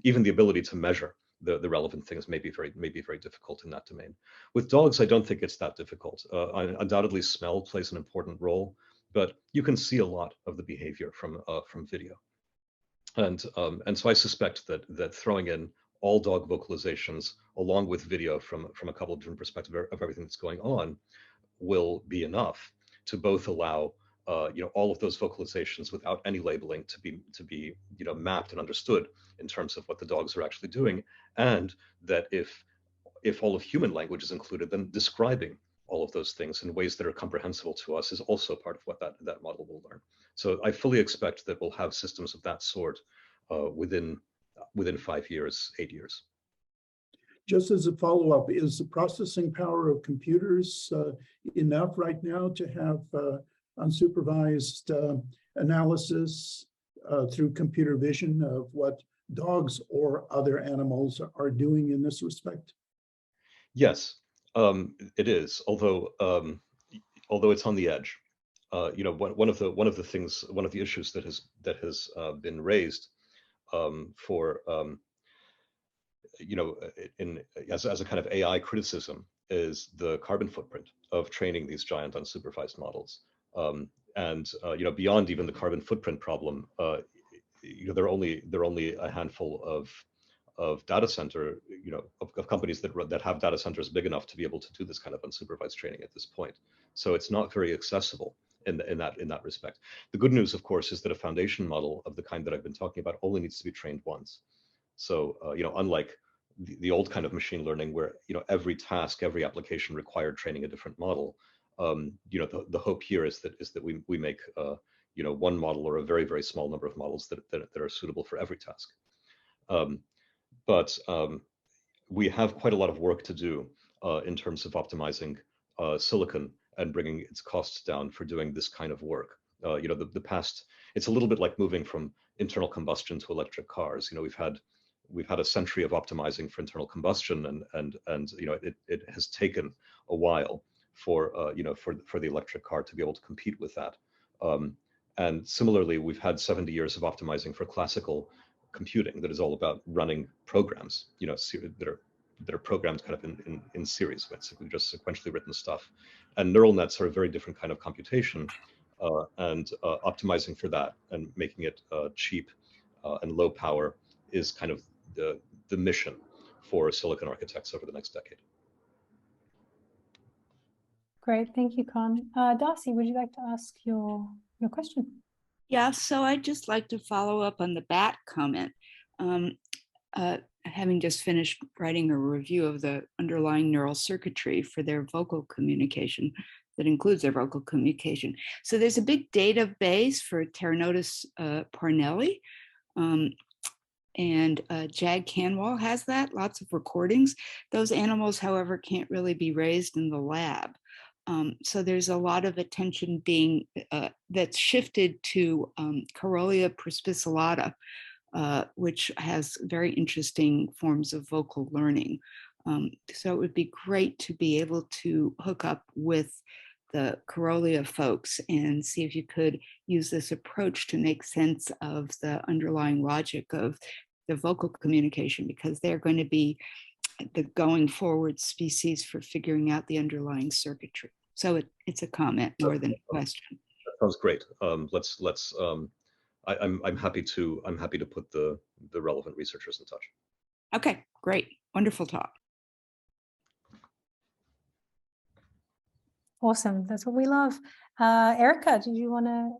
Even the ability to measure the relevant things may be very difficult in that domain. With dogs, I don't think it's that difficult. Undoubtedly, smell plays an important role, but you can see a lot of the behavior from video. And so I suspect that throwing in all dog vocalizations along with video from a couple of different perspectives of everything that's going on will be enough to both allow all of those vocalizations without any labeling to be mapped and understood in terms of what the dogs are actually doing, and that if all of human language is included, then describing all of those things in ways that are comprehensible to us is also part of what that model will learn. So I fully expect that we'll have systems of that sort within 5 years, 8 years. Just as a follow-up, is the processing power of computers enough right now to have unsupervised analysis through computer vision of what dogs or other animals are doing in this respect? Yes, it is. Although it's on the edge. One of the issues that has been raised as a kind of AI criticism is the carbon footprint of training these giant unsupervised models. Beyond even the carbon footprint problem, there are only a handful of data center, of companies that have data centers big enough to be able to do this kind of unsupervised training at this point. So it's not very accessible in that respect. The good news, of course, is that a foundation model of the kind that I've been talking about only needs to be trained once. So unlike the old kind of machine learning where every task, every application required training a different model, the hope here is that we make one model or a very, very small number of models that are suitable for every task. But we have quite a lot of work to do in terms of optimizing silicon and bringing its costs down for doing this kind of work. The past, it's a little bit like moving from internal combustion to electric cars. We've had a century of optimizing for internal combustion, and it has taken a while for the electric car to be able to compete with that. And similarly, we've had 70 years of optimizing for classical computing that is all about running programs, that are programmed kind of in series, basically just sequentially written stuff. And neural nets are a very different kind of computation, and optimizing for that and making it cheap and low power is kind of the mission for silicon architects over the next decade. Great, thank you, Con. Darcy, would you like to ask your question? Yeah, so I'd just like to follow up on the bat comment. Having just finished writing a review of the underlying neural circuitry for their vocal communication that includes their vocal communication. So there's a big database for Pteronodus parnelli, and Jag Canwall has that, lots of recordings. Those animals, however, can't really be raised in the lab. So there's a lot of attention being that's shifted to Carolia perspicillata, which has very interesting forms of vocal learning. So it would be great to be able to hook up with the Carolia folks and see if you could use this approach to make sense of the underlying logic of the vocal communication, because they're going to be the going forward species for figuring out the underlying circuitry. So it's a comment more than a question. That sounds great. I'm happy to put the relevant researchers in touch. Okay, great, wonderful talk. Awesome, that's what we love. Erica, did you want to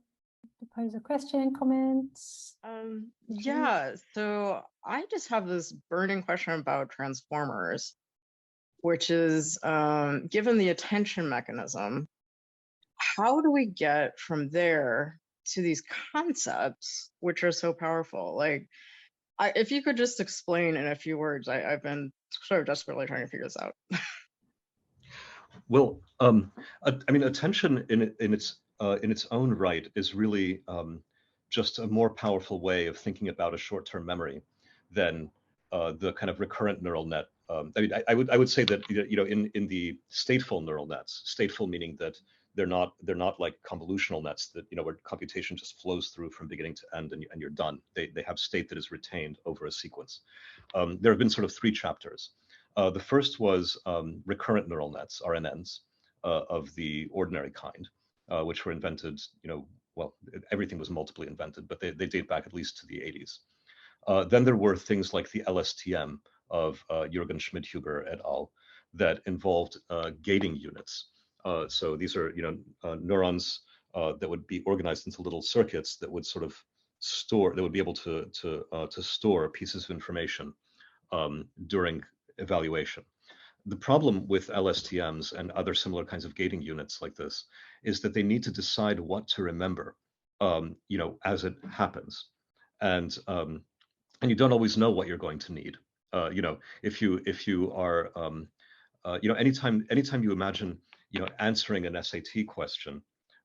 pose a question, comments? Yeah, so I just have this burning question about transformers, which is, given the attention mechanism, how do we get from there to these concepts, which are so powerful? Like, if you could just explain in a few words, I've been sort of desperately trying to figure this out. Well, I mean, attention in its own right is really just a more powerful way of thinking about a short-term memory than the kind of recurrent neural net. I mean, I would say that in the stateful neural nets, stateful meaning that they're not like convolutional nets that where computation just flows through from beginning to end and you're done. They have state that is retained over a sequence. There have been sort of 3 chapters. The first was recurrent neural nets, RNNs, of the ordinary kind, which were invented, well, everything was multiply invented, but they date back at least to the 80s. Then there were things like the Lstm of Jürgen Schmidhuber et al. That involved gating units. So these are, neurons that would be organized into little circuits that would sort of store, that would be able to store pieces of information during evaluation. The problem with LSTMs and other similar kinds of gating units like this is that they need to decide what to remember, as it happens, and you don't always know what you're going to need. If you are, anytime you imagine, answering an SAT question,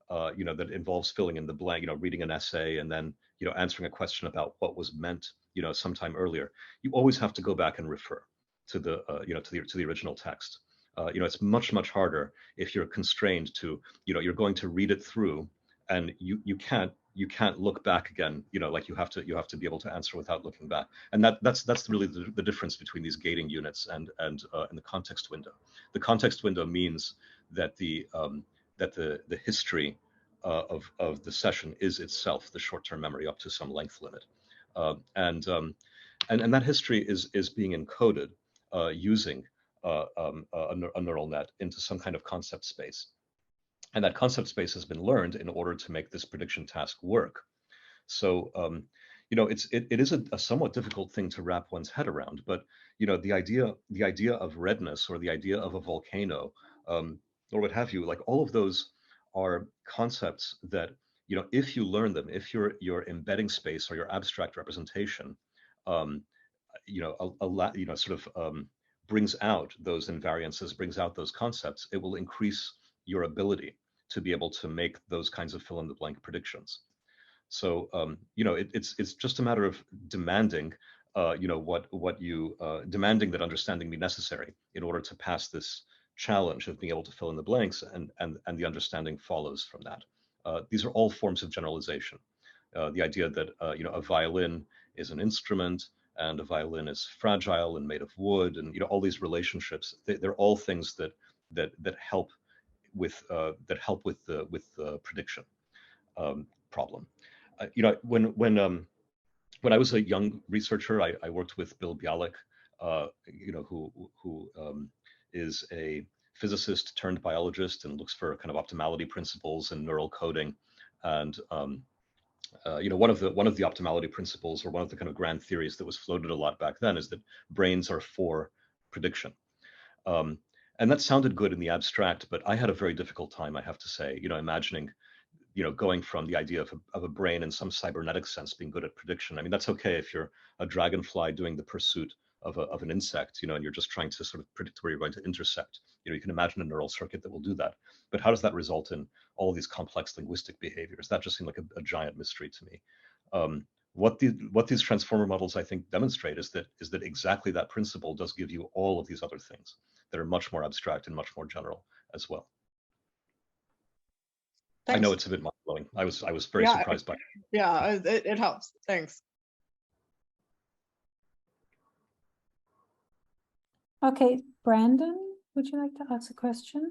that involves filling in the blank, reading an essay and then, answering a question about what was meant, sometime earlier, you always have to go back and refer to the, to the original text. It's much harder if you're constrained to, you're going to read it through, and you can't look back again. Like you have to be able to answer without looking back. And that's really the difference between these gating units and the context window. The context window means that the history of the session is itself the short-term memory up to some length limit, and that history is being encoded using a neural net into some kind of concept space. And that concept space has been learned in order to make this prediction task work. So, it is a somewhat difficult thing to wrap one's head around, but, the idea of redness or the idea of a volcano, or what have you, like all of those are concepts that, if you learn them, if your embedding space or your abstract representation, brings out those invariances, brings out those concepts, it will increase your ability to be able to make those kinds of fill-in-the-blank predictions. So, it's just a matter of demanding, demanding that understanding be necessary in order to pass this challenge of being able to fill in the blanks, and the understanding follows from that. These are all forms of generalization. The idea that, a violin is an instrument, and a violin is fragile and made of wood, and all these relationships. They're all things that help with the prediction problem. When when I was a young researcher, I worked with Bill Bialik, who is a physicist turned biologist and looks for kind of optimality principles in neural coding. And one of the optimality principles, or one of the kind of grand theories that was floated a lot back then, is that brains are for prediction. And that sounded good in the abstract, but I had a very difficult time, I have to say, imagining, going from the idea of a brain in some cybernetic sense being good at prediction. I mean, that's okay if you're a dragonfly doing the pursuit of an insect, and you're just trying to sort of predict where you're going to intersect. You can imagine a neural circuit that will do that. But how does that result in all of these complex linguistic behaviors? That just seemed like a giant mystery to me. What these transformer models, I think, demonstrate is that exactly that principle does give you all of these other things that are much more abstract and much more general as well. Thanks. I know it's a bit mind-blowing. I was very surprised by it. Yeah, it helps. Thanks. Okay, Brandon, would you like to ask a question?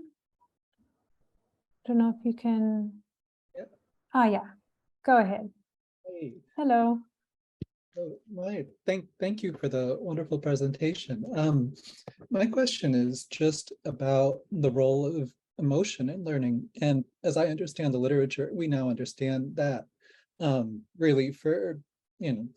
I don't know if you can. Yep. Yeah, go ahead. Hey. Hello. Thank you for the wonderful presentation. My question is just about the role of emotion in learning. And as I understand the literature, we now understand that really for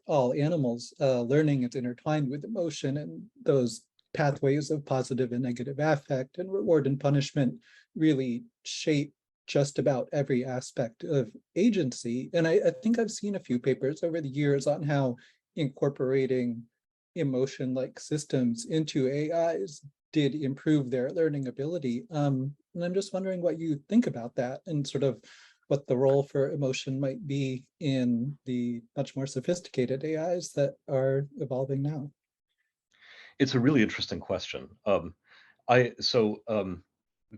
all animals, learning is intertwined with emotion, and those pathways of positive and negative affect and reward and punishment really shape just about every aspect of agency. And I think I've seen a few papers over the years on how incorporating emotion-like systems into AIs did improve their learning ability. And I'm just wondering what you think about that, and sort of what the role for emotion might be in the much more sophisticated AIs that are evolving now. It's a really interesting question.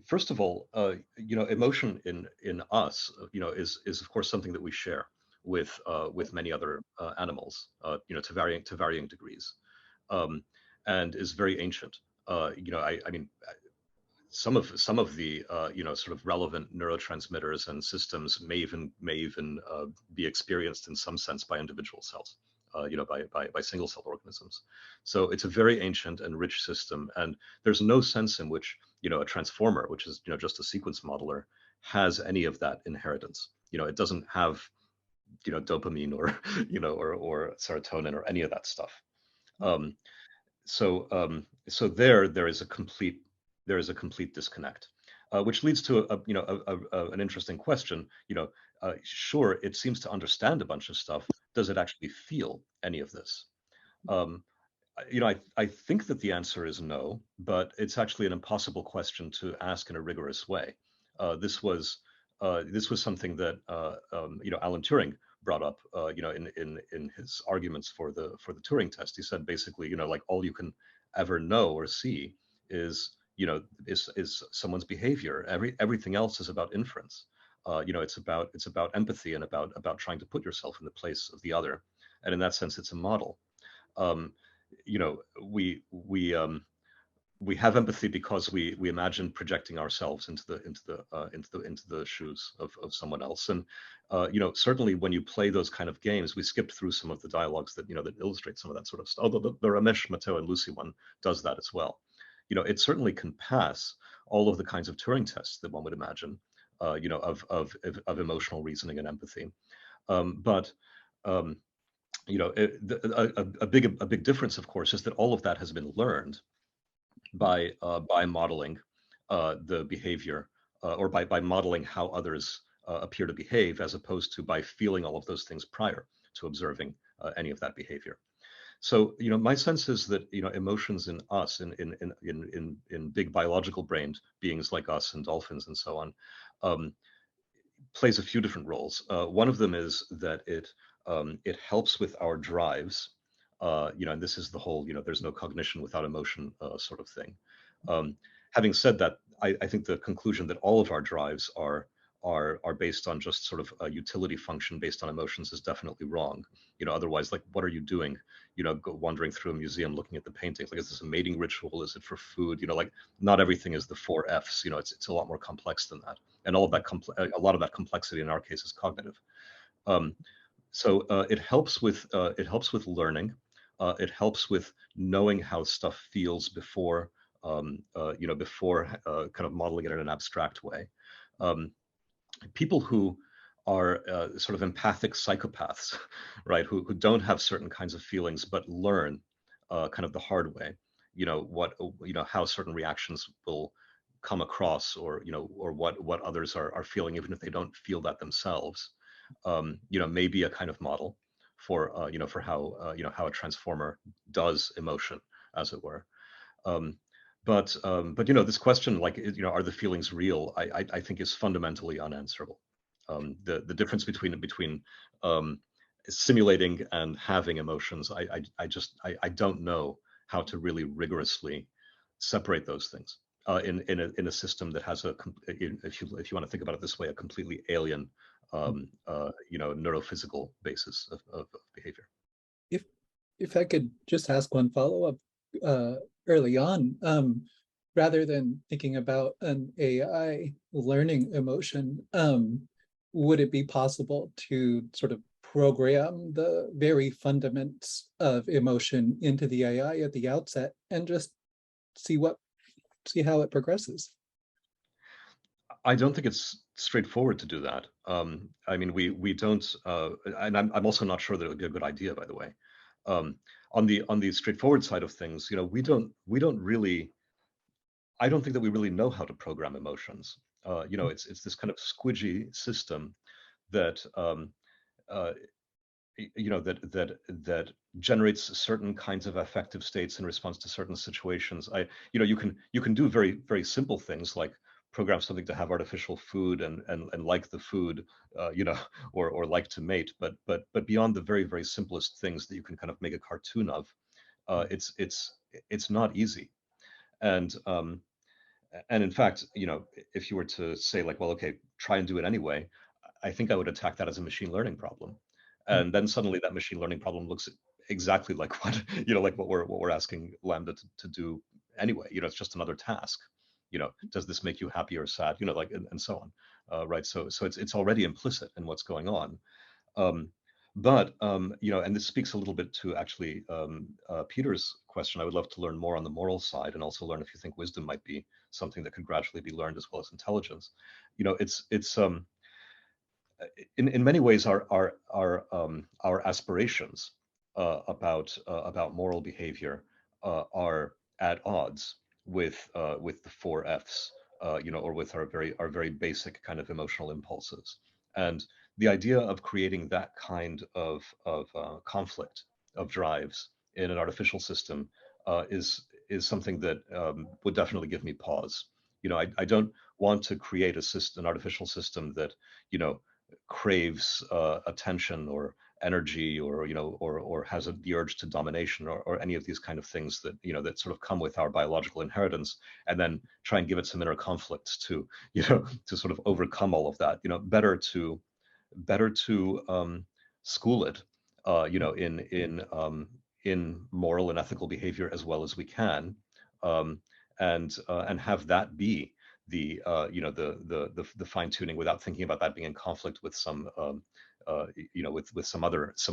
First of all, emotion in us, is of course something that we share with many other animals, to varying degrees, and is very ancient. I mean, some of the sort of relevant neurotransmitters and systems may even be experienced in some sense by individual cells. By single cell organisms. So it's a very ancient and rich system, and there's no sense in which a transformer, which is just a sequence modeler, has any of that inheritance. It doesn't have dopamine or or serotonin or any of that stuff. So there is a complete disconnect, which leads to an interesting question. Sure, it seems to understand a bunch of stuff. Does it actually feel any of this? I think that the answer is no, but it's actually an impossible question to ask in a rigorous way. This was something that Alan Turing brought up, in his arguments for the Turing test. He said basically, like all you can ever know or see is someone's behavior. Everything else is about inference. It's about empathy and about trying to put yourself in the place of the other, and in that sense, it's a model. We have empathy because we imagine projecting ourselves into the shoes of someone else, and certainly when you play those kind of games, we skipped through some of the dialogues that that illustrate some of that sort of stuff. Although the Ramesh, Matteo, and Lucy one does that as well. It certainly can pass all of the kinds of Turing tests that one would imagine. Of emotional reasoning and empathy, but a big difference, of course, is that all of that has been learned by modeling the behavior, or by modeling how others appear to behave, as opposed to by feeling all of those things prior to observing any of that behavior. So, my sense is that, emotions in us, in big biological brained beings like us and dolphins and so on, plays a few different roles. One of them is that it helps with our drives, and this is the whole, there's no cognition without emotion sort of thing. Having said that, I think the conclusion that all of our drives are based on just sort of a utility function based on emotions is definitely wrong. Otherwise, like, what are you doing? Wandering through a museum looking at the paintings. Like, is this a mating ritual? Is it for food? Like, not everything is the 4 Fs. It's a lot more complex than that. And all of that a lot of that complexity in our case is cognitive. So it helps with learning. It helps with knowing how stuff feels before before kind of modeling it in an abstract way. People who are sort of empathic psychopaths, right, who don't have certain kinds of feelings but learn kind of the hard way, how certain reactions will come across, or or what others are feeling, even if they don't feel that themselves, maybe a kind of model for for how a transformer does emotion, as it were. Um, but this question, like, are the feelings real? I think is fundamentally unanswerable. The difference between simulating and having emotions, I don't know how to really rigorously separate those things in a system that has if you want to think about it this way, a completely alien neurophysical basis of behavior. If I could just ask one follow-up early on, rather than thinking about an AI learning emotion, would it be possible to sort of program the very fundaments of emotion into the AI at the outset and just see how it progresses? I don't think it's straightforward to do that. I mean, we don't, and I'm also not sure that it would be a good idea, by the way. On the straightforward side of things, we don't really. I don't think that we really know how to program emotions. It's this kind of squidgy system that that generates certain kinds of affective states in response to certain situations. You can do very, very simple things like program something to have artificial food and like the food, or like to mate. But beyond the very, very simplest things that you can kind of make a cartoon of, it's not easy. And in fact, if you were to say, like, well, okay, try and do it anyway, I think I would attack that as a machine learning problem. And then suddenly that machine learning problem looks exactly like what like what we're asking Lambda to do anyway. It's just another task. Does this make you happy or sad? Like, and so on. Right. So it's already implicit in what's going on. But and this speaks a little bit to actually Peter's question. I would love to learn more on the moral side, and also learn if you think wisdom might be something that could gradually be learned as well as intelligence. It's in many ways our aspirations about moral behavior are at odds with the four Fs, or with our very basic kind of emotional impulses. And the idea of creating that kind of conflict of drives in an artificial system is something that would definitely give me pause. I don't want to create an artificial system that craves attention or energy, or or has the urge to domination, or any of these kind of things that that sort of come with our biological inheritance, and then try and give it some inner conflicts to to sort of overcome all of that. Better to school it in moral and ethical behavior as well as we can, and have that be the the fine tuning, without thinking about that being in conflict with some with some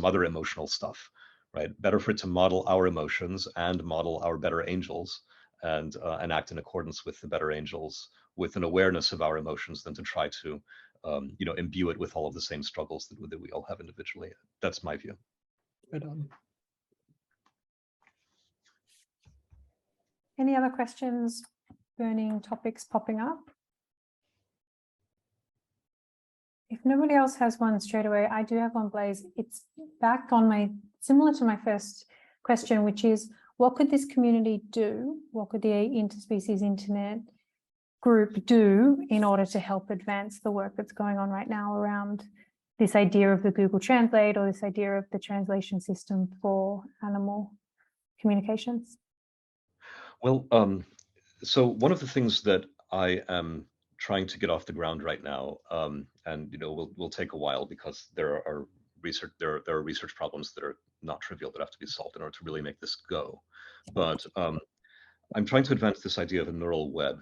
other emotional stuff, right? Better for it to model our emotions and model our better angels, and act in accordance with the better angels, with an awareness of our emotions, than to try to imbue it with all of the same struggles that we all have individually. That's my view. Right on. Any other questions, burning topics popping up? If nobody else has one straight away, I do have one, Blaise. It's back on similar to my first question, which is, what could this community do? What could the Interspecies Internet group do in order to help advance the work that's going on right now around this idea of the Google Translate, or this idea of the translation system for animal communications? Well, so one of the things that I am trying to get off the ground right now, and will take a while, because there are research problems that are not trivial that have to be solved in order to really make this go. But I'm trying to advance this idea of a neural web,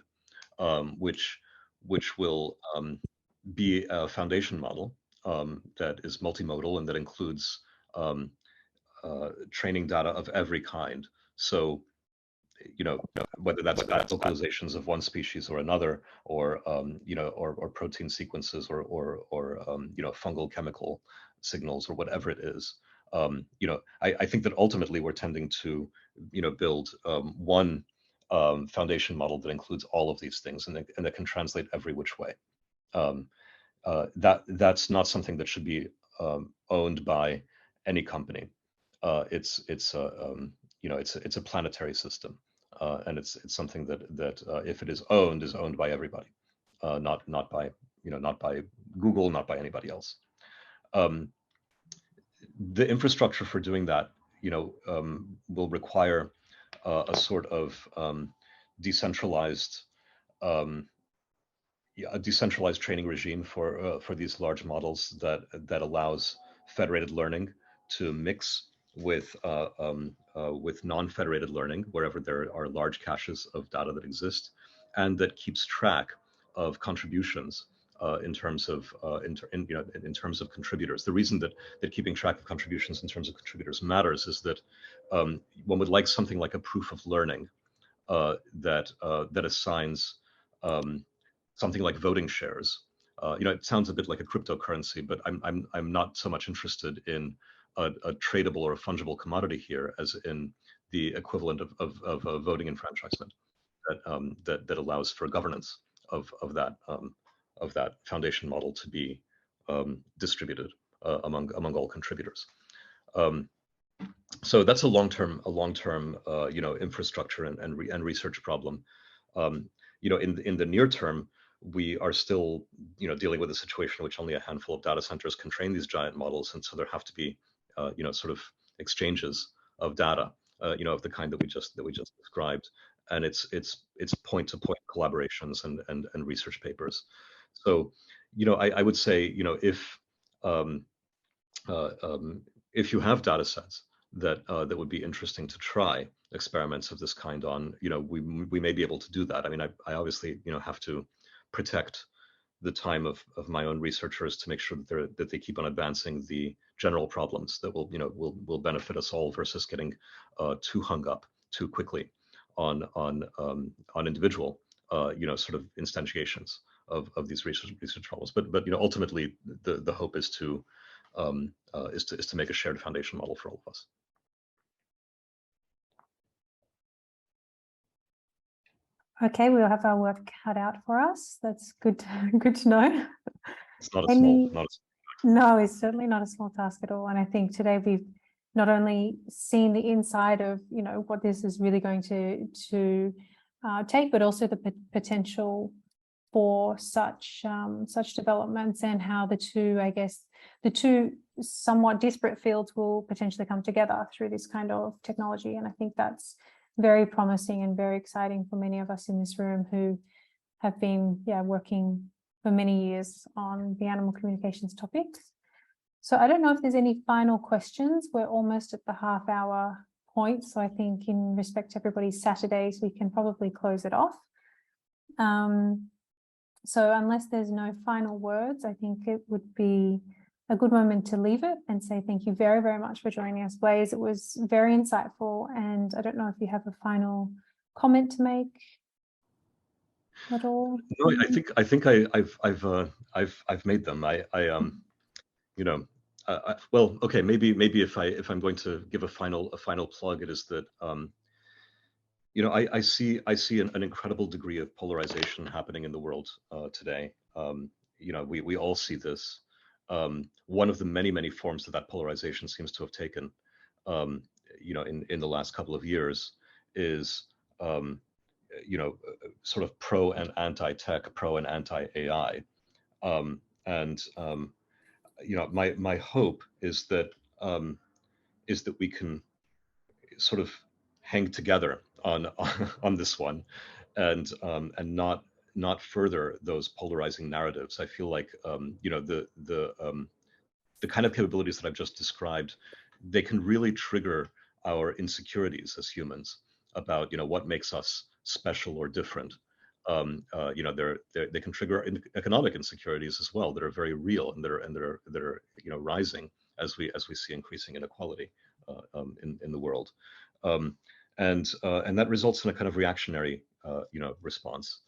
which will be a foundation model that is multimodal and that includes training data of every kind. So, whether that's localizations of one species or another, or or protein sequences, or fungal chemical signals, or whatever it is. I think that ultimately we're tending to, build one foundation model that includes all of these things and that can translate every which way. That's not something that should be owned by any company. It's a planetary system, and it's something that if it is owned by everybody, not by Google, not by anybody else. The infrastructure for doing that, will require a sort of decentralized training regime for these large models that allows federated learning to mix with non-federated learning wherever there are large caches of data that exist, and that keeps track of contributions in terms of contributors. The reason that keeping track of contributions in terms of contributors matters is that one would like something like a proof of learning that assigns something like voting shares. It sounds a bit like a cryptocurrency, but I'm not so much interested in a tradable or a fungible commodity here as in the equivalent of a voting enfranchisement that allows for governance of that foundation model to be distributed among all contributors. So that's a long-term infrastructure and research problem. In the near term, we are still dealing with a situation in which only a handful of data centers can train these giant models, and so there have to be sort of exchanges of data of the kind that we just described, and it's point-to-point collaborations and research papers. So I would say if you have data sets that would be interesting to try experiments of this kind on, we may be able to do that. I mean, I obviously have to protect the time of my own researchers to make sure that they keep on advancing the general problems that will benefit us all, versus getting too hung up too quickly on individual sort of instantiations of these research problems. But ultimately the hope is to make a shared foundation model for all of us. Okay, we'll have our work cut out for us. That's good to know. It's not a small, No, it's certainly not a small task at all. And I think today we've not only seen the inside of what this is really going to take, but also the potential for such developments, and how the two somewhat disparate fields will potentially come together through this kind of technology. And I think that's very promising and very exciting for many of us in this room who have been working for many years on the animal communications topics. So I don't know if there's any final questions. We're almost at the half-hour point, so I think in respect to everybody's Saturdays, we can probably close it off. So unless there's no final words, I think it would be a good moment to leave it and say thank you very, very much for joining us, Blaise. It was very insightful, and I don't know if you have a final comment to make at all. No, I think I've made them. Well, okay, maybe if I'm going to give a final plug, it is that I see an incredible degree of polarization happening in the world today. We all see this. One of the many forms that polarization seems to have taken, in the last couple of years, is sort of pro and anti-tech, pro and anti-AI, my hope is that we can sort of hang together on this one, and not further those polarizing narratives. I feel like the kind of capabilities that I've just described, they can really trigger our insecurities as humans about what makes us special or different, You know, they can trigger economic insecurities as well that are very real and that are you know, rising as we see increasing inequality in the world, and that results in a kind of reactionary you know, response.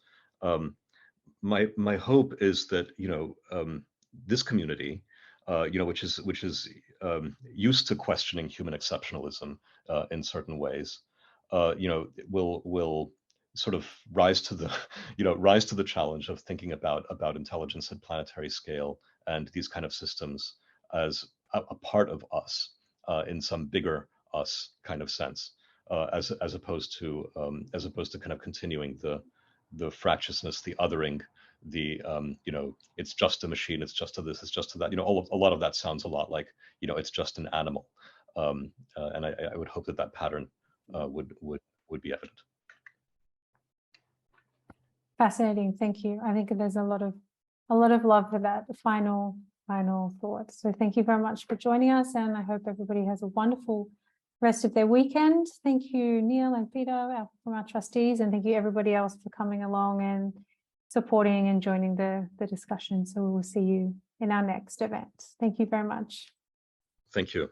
My hope is that, you know, this community, you know, which is used to questioning human exceptionalism in certain ways, you know, will sort of rise to the, you know, rise to the challenge of thinking about intelligence at planetary scale and these kind of systems as a part of us in some bigger us kind of sense, as opposed to kind of continuing the fractiousness, the othering, the you know, it's just a machine, it's just a this, it's just a that, you know, a lot of that sounds a lot like, you know, it's just an animal, and I would hope that pattern would be evident. Fascinating, thank you. I think there's a lot of love for that final thought. So thank you very much for joining us, and I hope everybody has a wonderful rest of their weekend. Thank you, Neil and Peter from our trustees, and thank you everybody else for coming along and supporting and joining the discussion. So we will see you in our next event. Thank you very much. Thank you.